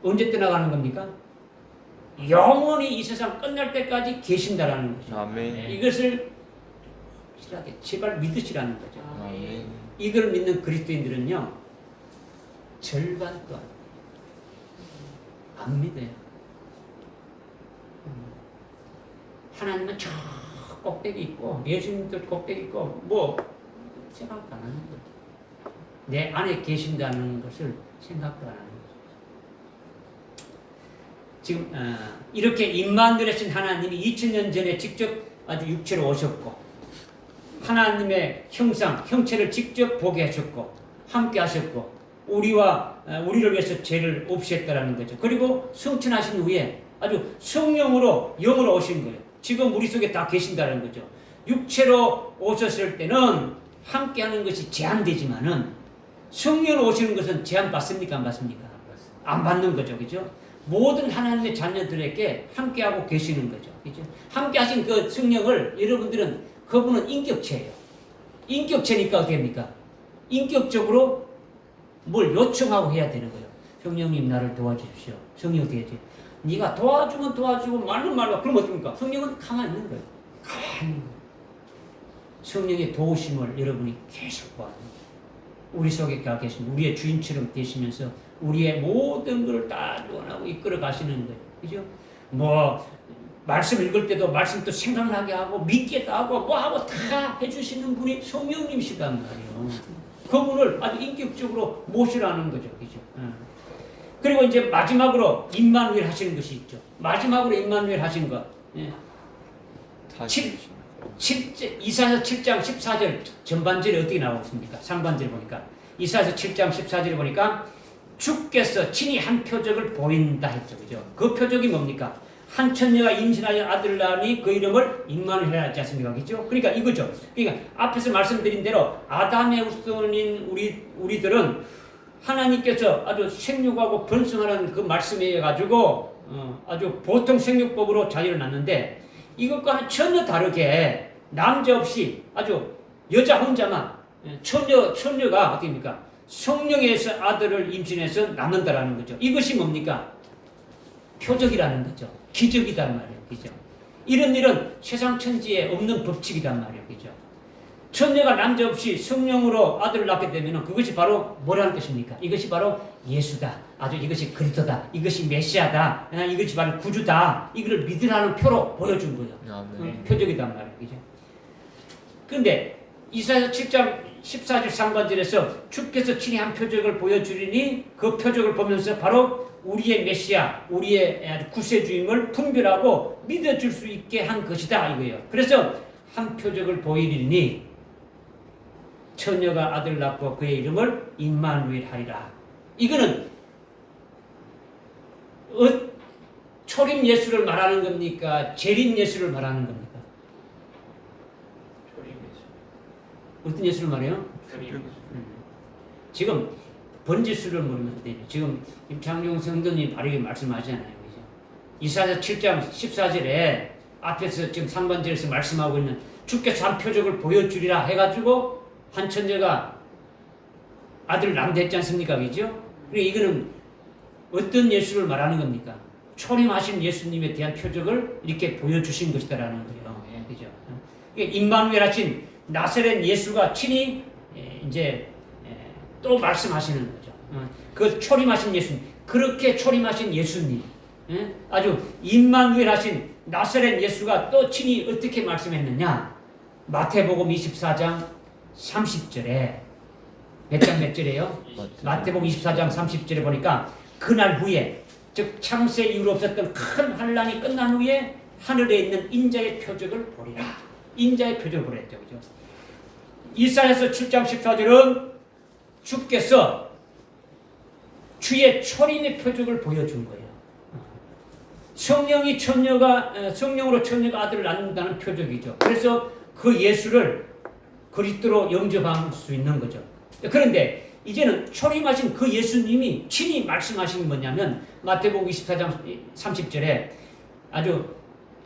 언제 떠나가는 겁니까? 영원히 이 세상 끝날 때까지 계신다라는 거죠. 아멘. 이것을 확실하게 제발 믿으시라는 거죠. 아멘. 이걸 믿는 그리스도인들은요 절반도 안 믿어요. 하나님은 저 꼭대기 있고 예수님도 꼭대기 있고 뭐 생각도 안 하는 거죠. 내 안에 계신다는 것을 생각도 안 하는 거죠. 지금 이렇게 임마누엘이신 하나님이 2000년 전에 직접 아주 육체로 오셨고 하나님의 형상, 형체를 직접 보게 하셨고 함께 하셨고 우리를 위해서 죄를 없앴다라는 거죠. 그리고 성천하신 후에 아주 성령으로 영으로 오신 거예요. 지금 우리 속에 다 계신다는 거죠. 육체로 오셨을 때는 함께하는 것이 제한되지만은 성령으로 오시는 것은 제한 받습니까? 안 받습니까? 안 받는 거죠, 그죠? 모든 하나님의 자녀들에게 함께하고 계시는 거죠, 그죠? 함께하신 그 성령을 여러분들은 그분은 인격체예요. 인격체니까 어떻게 됩니까? 인격적으로 뭘 요청하고 해야 되는 거예요. 성령님 나를 도와주십시오. 성령 어떻게 하지? 네가 도와주면 도와주고 말면 말고 그럼 어떻습니까? 성령은 가만히 있는 거예요. 가만히 있는 거예요. 성령의 도우심을 여러분이 계속 받는 거예요. 우리 속에 가 계신 우리의 주인처럼 되시면서 우리의 모든 걸 다 원하고 이끌어 가시는 거예요. 그죠? 뭐 말씀 읽을 때도 말씀도 생각나게 하고 믿게도 하고 뭐 하고 다 해주시는 분이 성령님이시단 말이에요. 그분을 아주 인격적으로 모시라는 거죠. 그죠? 그리고 이제 마지막으로 임마누엘 하시는 것이 있죠. 마지막으로 임마누엘 하신 것. 예. 이사야서 7장 14절 전반절에 어떻게 나오고 있습니까? 상반절 보니까 이사야서 7장 14절에 보니까 주께서 친히 한 표적을 보인다 했죠. 그죠? 그 표적이 뭡니까? 한 처녀가 임신하여 아들을 낳으니 그 이름을 임마누엘 하지 않습니까? 그죠? 그러니까 이거죠. 그러니까 앞에서 말씀드린 대로 아담의 후손인 우리들은 하나님께서 아주 생육하고 번성하라는 그 말씀에 의해 가지고 아주 보통 생육법으로 자녀를 낳는데 이것과는 전혀 다르게 남자 없이 아주 여자 혼자만 처녀가 어떻습니까? 성령에서 아들을 임신해서 낳는다라는 거죠. 이것이 뭡니까? 표적이라는 거죠. 기적이단 말이에요. 그죠? 이런 일은 세상 천지에 없는 법칙이단 말이에요. 그죠? 처녀가 남자 없이 성령으로 아들을 낳게 되면 그것이 바로 뭐라는 뜻입니까? 이것이 바로 예수다. 아주 이것이 그리스도다. 이것이 메시아다. 이것이 바로 구주다. 이걸 믿으라는 표로 보여준 거예요. 표적이단 말이에요. 그죠? 그런데 이사야서 7장 14절 상반절에서 주께서 친히 한 표적을 보여주리니 그 표적을 보면서 바로 우리의 메시아, 우리의 구세주임을 분별하고 믿어줄 수 있게 한 것이다 이거예요. 그래서 한 표적을 보이리니 처녀가 아들 낳고 그의 이름을 임마누엘 하리라. 이거는 초림 예수를 말하는 겁니까? 재림 예수를 말하는 겁니까? 초림 예수. 어떤 예수를 말해요? 초림 예수. 지금 번지수를 모르면 안 돼요. 지금 임창용 성도님 바르게 말씀하잖아요. 그죠? 이사야 7장 14절에 앞에서 지금 상반절에서 말씀하고 있는 주께서 한 표적을 보여주리라 해가지고 한 천녀가 아들을 낳는다 않습니까? 그죠? 그리고 이거는 어떤 예수를 말하는 겁니까? 초림하신 예수님에 대한 표적을 이렇게 보여주신 것이다라는 거예요. 그죠? 임마누엘 하신 나사렛 예수가 친히 이제 또 말씀하시는 거죠. 그 초림하신 예수님, 그렇게 초림하신 예수님, 예? 아주 임마누엘 하신 나사렛 예수가 또 친히 어떻게 말씀했느냐? 마태복음 24장 30절에 몇 장 몇 절이에요? 마태복음 24장 30절에 보니까 그날 후에, 즉 창세 이후로 없었던 큰 환란이 끝난 후에 하늘에 있는 인자의 표적을 보리라. 인자의 표적을 보랬죠. 그죠? 이사야서 7장 14절은 주께서 주의 초림의 표적을 보여준 거예요. 성령이 성령으로 처녀가 아들을 낳는다는 표적이죠. 그래서 그 예수를 그리스도로 영접할 수 있는 거죠. 그런데 이제는 초림하신 그 예수님이 친히 말씀하신 게 뭐냐면 마태복음 24장 30절에 아주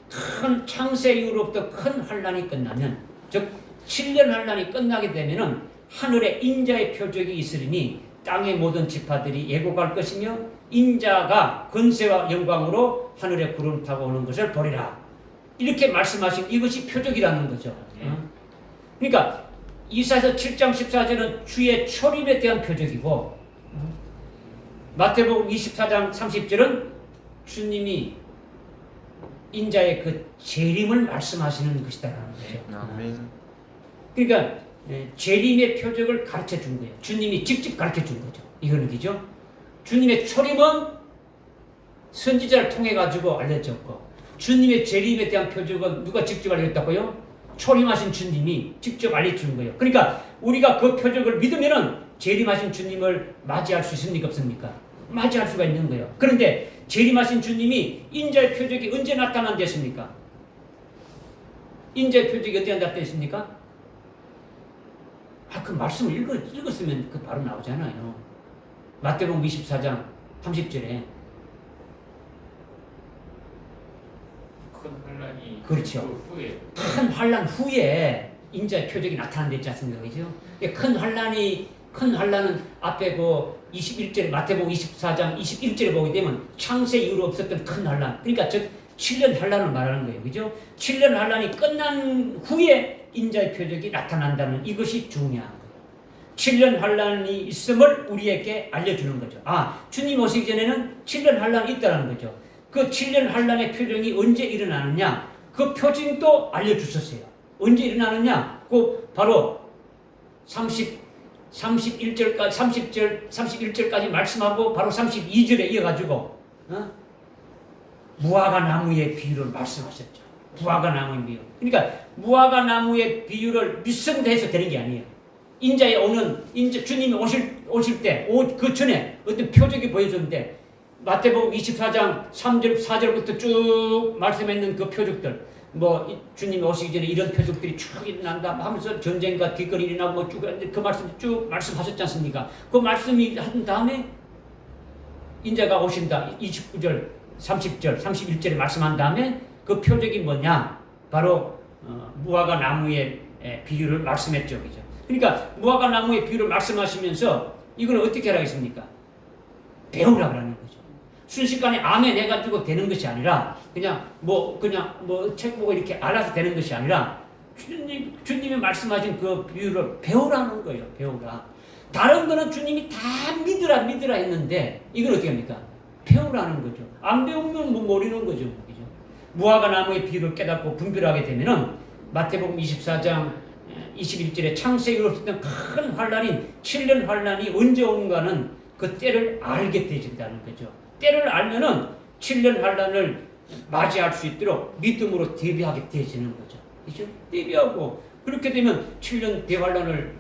큰 창세 이후로부터 큰 환란이 끝나면, 즉 7년 환란이 끝나게 되면은 하늘에 인자의 표적이 있으리니 땅의 모든 지파들이 예고할 것이며 인자가 권세와 영광으로 하늘에 구름 타고 오는 것을 보리라. 이렇게 말씀하신 이것이 표적이라는 거죠. 그러니까 이사야서 7장 14절은 주의 초림에 대한 표적이고, 마태복음 24장 30절은 주님이 인자의 그 재림을 말씀하시는 것이다라는 거죠. 아멘. 그러니까 재림의 표적을 가르쳐 준 거예요. 주님이 직접 가르쳐 준 거죠. 이거는 기죠. 주님의 초림은 선지자를 통해 가지고 알려졌고, 주님의 재림에 대한 표적은 누가 직접 알려줬다고요? 초림하신 주님이 직접 알려준 거예요. 그러니까 우리가 그 표적을 믿으면은 재림하신 주님을 맞이할 수 있습니까? 없습니까? 맞이할 수가 있는 거예요. 그런데 재림하신 주님이 인자의 표적이 언제 나타난댔습니까? 인자의 표적이 어디에 나타났습니까? 그 말씀을 읽었으면 그 바로 나오잖아요. 마태복음 24장 30절에 큰 환란이 그렇죠. 그 후에 큰 환란 후에 인자의 표적이 나타난댔지 않습니까? 그죠? 큰 환란은 앞에 그 21절에 마태복음 24장 21절에 보게 되면 창세 이후로 없었던 큰 환란. 그러니까 즉 7년 환란을 말하는 거예요. 그죠? 7년 환란이 끝난 후에 인자의 표적이 나타난다는 이것이 중요한 거예요. 7년 환란이 있음을 우리에게 알려주는 거죠. 주님 오시기 전에는 7년 환란이 있다는 거죠. 그 7년 환란의 표적이 언제 일어나느냐? 그 표징도 알려주셨어요. 언제 일어나느냐? 그 바로 31절까지 말씀하고 바로 32절에 이어가지고 무화과 나무의 비유를 말씀하셨죠. 무화과 나무의 비유. 그러니까 무화과 나무의 비유를 미성대해서 되는 게 아니에요. 주님이 오실 때, 그 전에 어떤 표적이 보여줬는데, 마태복음 24장 3절, 4절부터 쭉 말씀했는 그 표적들, 주님이 오시기 전에 이런 표적들이 쭉 일어난다 하면서 전쟁과 뒷거리 일어나고 그 말씀 쭉 말씀하셨지 않습니까? 그 말씀이 한 다음에 인자가 오신다. 29절, 30절, 31절에 말씀한 다음에 그 표적이 뭐냐? 바로 무화과 나무의 비유를 말씀했죠. 그죠? 그러니까 무화과 나무의 비유를 말씀하시면서 이걸 어떻게 하라겠습니까? 배우라고 하는 거죠. 순식간에 아멘 해가지고 되는 것이 아니라 그냥 책 보고 이렇게 알아서 되는 것이 아니라 주님이 말씀하신 그 비유를 배우라는 거예요. 배우라. 다른 거는 주님이 다 믿으라 했는데 이건 어떻게 합니까? 배우라는 거죠. 안 배우면 모르는 거죠. 그죠? 무화과 나무의 비유를 깨닫고 분별하게 되면은 마태복음 24장 21절에 창세 이후로 있었던 큰 환란인 7년 환란이 언제 오는가는 그 때를 알게 되진다는 거죠. 때를 알면은 7년 환란을 맞이할 수 있도록 믿음으로 대비하게 되지는 거죠. 그죠? 대비하고 그렇게 되면 7년 대환란을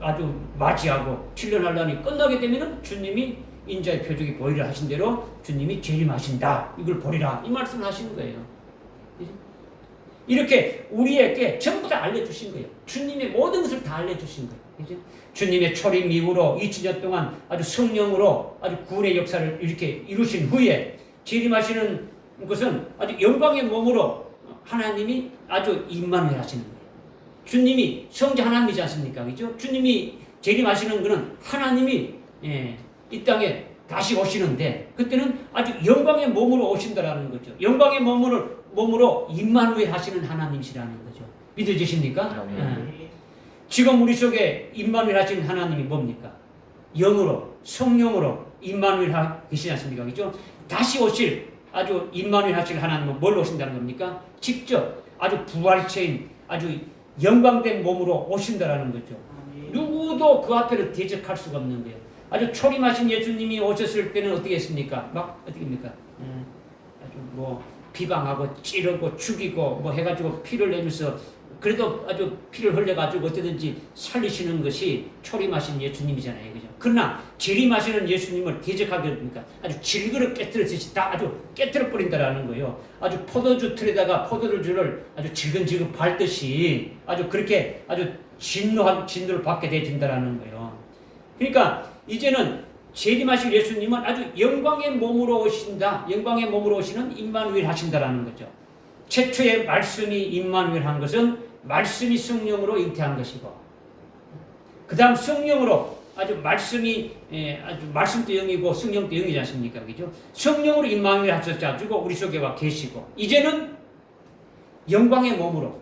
아주 맞이하고 7년 환란이 끝나게 되면은 주님이 인자의 표적이 보이라 하신 대로 주님이 재림하신다. 이걸 보리라. 이 말씀을 하시는 거예요. 그죠? 이렇게 우리에게 전부 다 알려주신 거예요. 주님의 모든 것을 다 알려주신 거예요. 그죠? 주님의 초림 이후로 2000년 동안 아주 성령으로 아주 구원의 역사를 이렇게 이루신 후에 재림하시는 것은 아주 영광의 몸으로 하나님이 아주 임만을 하시는 거예요. 주님이 성자 하나님이지 않습니까? 그죠? 주님이 재림하시는 것은 하나님이 이 땅에 다시 오시는데 그때는 아주 영광의 몸으로 오신다라는 거죠. 영광의 몸으로 임마누엘 하시는 하나님이시라는 거죠. 믿어지십니까? 지금 우리 속에 임마누엘 하시는 하나님이 뭡니까? 영으로 성령으로 임마누엘 계시지 않습니까? 그죠? 다시 오실 아주 임마누엘 하실 하나님은 뭘 오신다는 겁니까? 직접 아주 부활체인 아주 영광된 몸으로 오신다라는 거죠. 누구도 그 앞에를 대적할 수가 없는 거예요. 아주 초림하신 예수님이 오셨을 때는 어떻게 했습니까? 막 어떻게 합니까? 아주 뭐 비방하고 찌르고 죽이고 뭐 해가지고 피를 내면서 그래도 아주 피를 흘려가지고 어떻게든지 살리시는 것이 초림하신 예수님이잖아요. 그죠? 그러나 재림하시는 예수님을 대적하게 됩니까? 아주 질그릇 깨뜨렸듯이 다 아주 깨뜨려 버린다라는 거예요. 아주 포도주 틀에다가 포도주를 아주 질근질근 밟듯이 아주 그렇게 아주 진노를 받게 되진다라는 거예요. 그러니까 이제는 재림하실 예수님은 아주 영광의 몸으로 오신다. 영광의 몸으로 오시는 임마누엘 하신다라는 거죠. 최초의 말씀이 임마누엘 한 것은 말씀이 성령으로 잉태한 것이고, 그 다음 성령으로 아주 말씀이 아주 말씀도 영이고 성령도 영이지 않습니까? 그죠? 성령으로 임마누엘 하셔가지고 우리 속에 와 계시고, 이제는 영광의 몸으로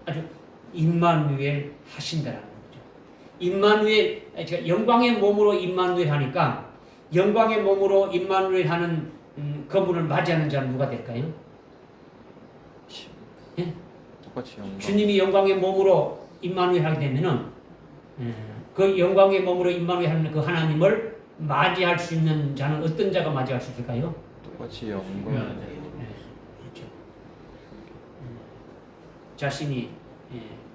아주 임마누엘 하신다라는 거죠. 임마누엘, 영광의 몸으로 임마누엘 하니까 영광의 몸으로 임마누엘 하는 그분을 맞이하는 자는 누가 될까요? 예? 똑같이 영광. 주님이 영광의 몸으로 임마누엘 하게 되면은 그 영광의 몸으로 임마누엘 하는 그 하나님을 맞이할 수 있는 자는 어떤 자가 맞이할 수 있을까요? 똑같이 영광. 그렇죠. 자신이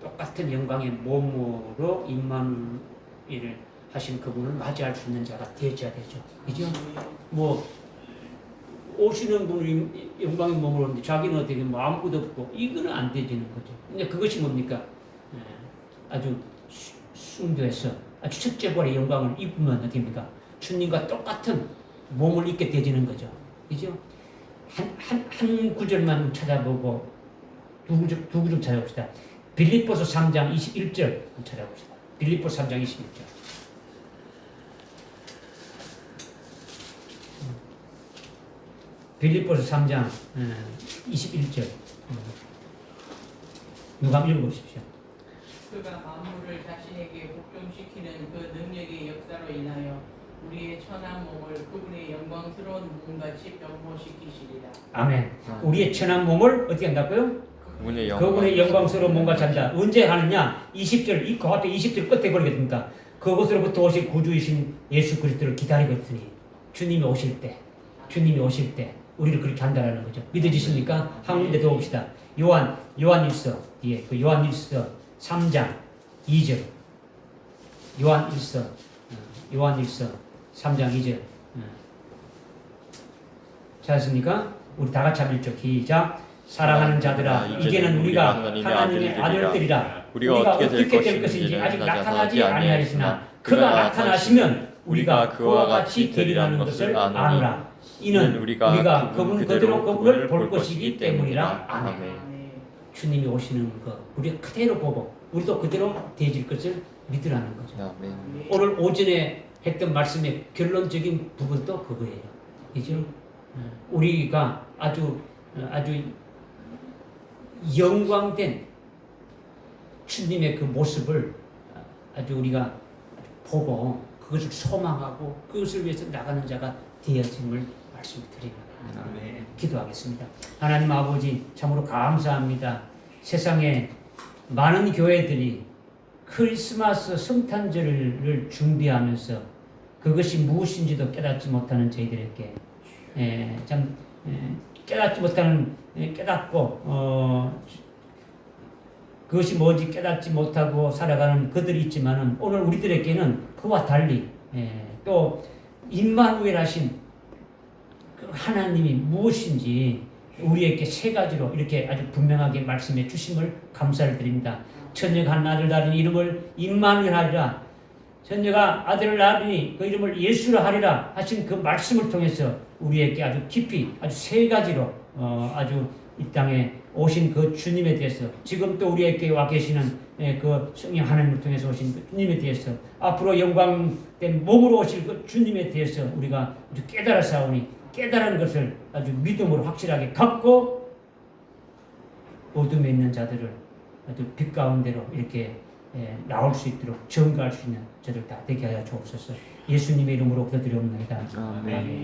똑같은 영광의 몸으로 임마누엘을 하신 그분을 맞이할 수 있는 자가 되어야 되죠. 그죠? 뭐 오시는 분이 영광의 몸으로 오는데 자기는 어떻게 뭐 아무것도 없고 이거는 안 되지는 거죠. 근데 그것이 뭡니까? 아주 순교해서 아주 첫째벌의 영광을 입으면 어떻게 됩니까? 주님과 똑같은 몸을 입게 되지는 거죠. 그죠? 한 구절만 찾아보고 두 구절 찾아봅시다. 빌립보서 3장 21절 찾아봅시다. 빌립보서 3장 21절. 빌립보서 3장 21절. 누가 한번 읽어보십시오. 그가 만물을 자신에게 복종시키는 그 능력의 역사로 인하여 우리의 천한 몸을 그분의 영광스러운 몸같이 변모시키시리라. 아멘. 우리의 천한 몸을 어떻게 한다고요? 그분의 영광스러운 몸같이 한다. 언제 하느냐? 20절, 그 앞에 20절 끝에 보게 됩니다. 그곳으로부터 오실 구주이신 예수 그리스도를 기다리고 있으니 주님이 오실 때 우리를 그렇게 한다라는 거죠. 믿어지십니까? 한 군데 더 봅시다. 요한일서 뒤에 그 요한일서 3장 2절. 요한일서 3장 2절. 찾았습니까? 우리 다 같이 한번 읽죠. 시작. 사랑하는 자들아, 이제는 우리가 하나님의 아들들이라. 우리가 어떻게 될 것인지 아직 나타나지 아니하였으나 그가 나타나시면 우리가 그와 같이 되리라는 것을 아노라. 이는 우리가 그분 그대로 그분을 볼 것이기 때문이라. 아멘. 주님이 오시는 것 우리가 그대로 보고 우리도 그대로 되어질 것을 믿으라는 거죠. 아멘. 오늘 오전에 했던 말씀의 결론적인 부분도 그거예요. 그죠? 우리가 아주 영광된 주님의 그 모습을 아주 우리가 보고 그것을 소망하고 그것을 위해서 나가는 자가 되어짐을 말씀드립니다. 기도하겠습니다. 하나님 아버지 참으로 감사합니다. 세상에 많은 교회들이 크리스마스 성탄절을 준비하면서 그것이 무엇인지도 깨닫지 못하는 저희들에게 깨닫지 못하는 깨닫고 그것이 뭔지 깨닫지 못하고 살아가는 그들이 있지만은 오늘 우리들에게는 그와 달리 또 임마누엘 하신 그 하나님이 무엇인지 우리에게 세 가지로 이렇게 아주 분명하게 말씀해 주심을 감사를 드립니다. 천녀가 한 아들 낳으니 이름을 임마누엘 하리라. 천녀가 아들을 낳으니 그 이름을 예수라 하리라 하신 그 말씀을 통해서 우리에게 아주 깊이 아주 세 가지로 아주 이 땅에 오신 그 주님에 대해서 지금 또 우리에게 와 계시는 그 성령 하나님을 통해서 오신 그 주님에 대해서 앞으로 영광된 몸으로 오실 그 주님에 대해서 우리가 아주 깨달았사오니 깨달은 것을 아주 믿음으로 확실하게 갖고 어둠에 있는 자들을 아주 빛 가운데로 이렇게 나올 수 있도록 증거할 수 있는 저들 다 되게 하여 주옵소서. 예수님의 이름으로 기도드리옵나이다. 아멘. 네.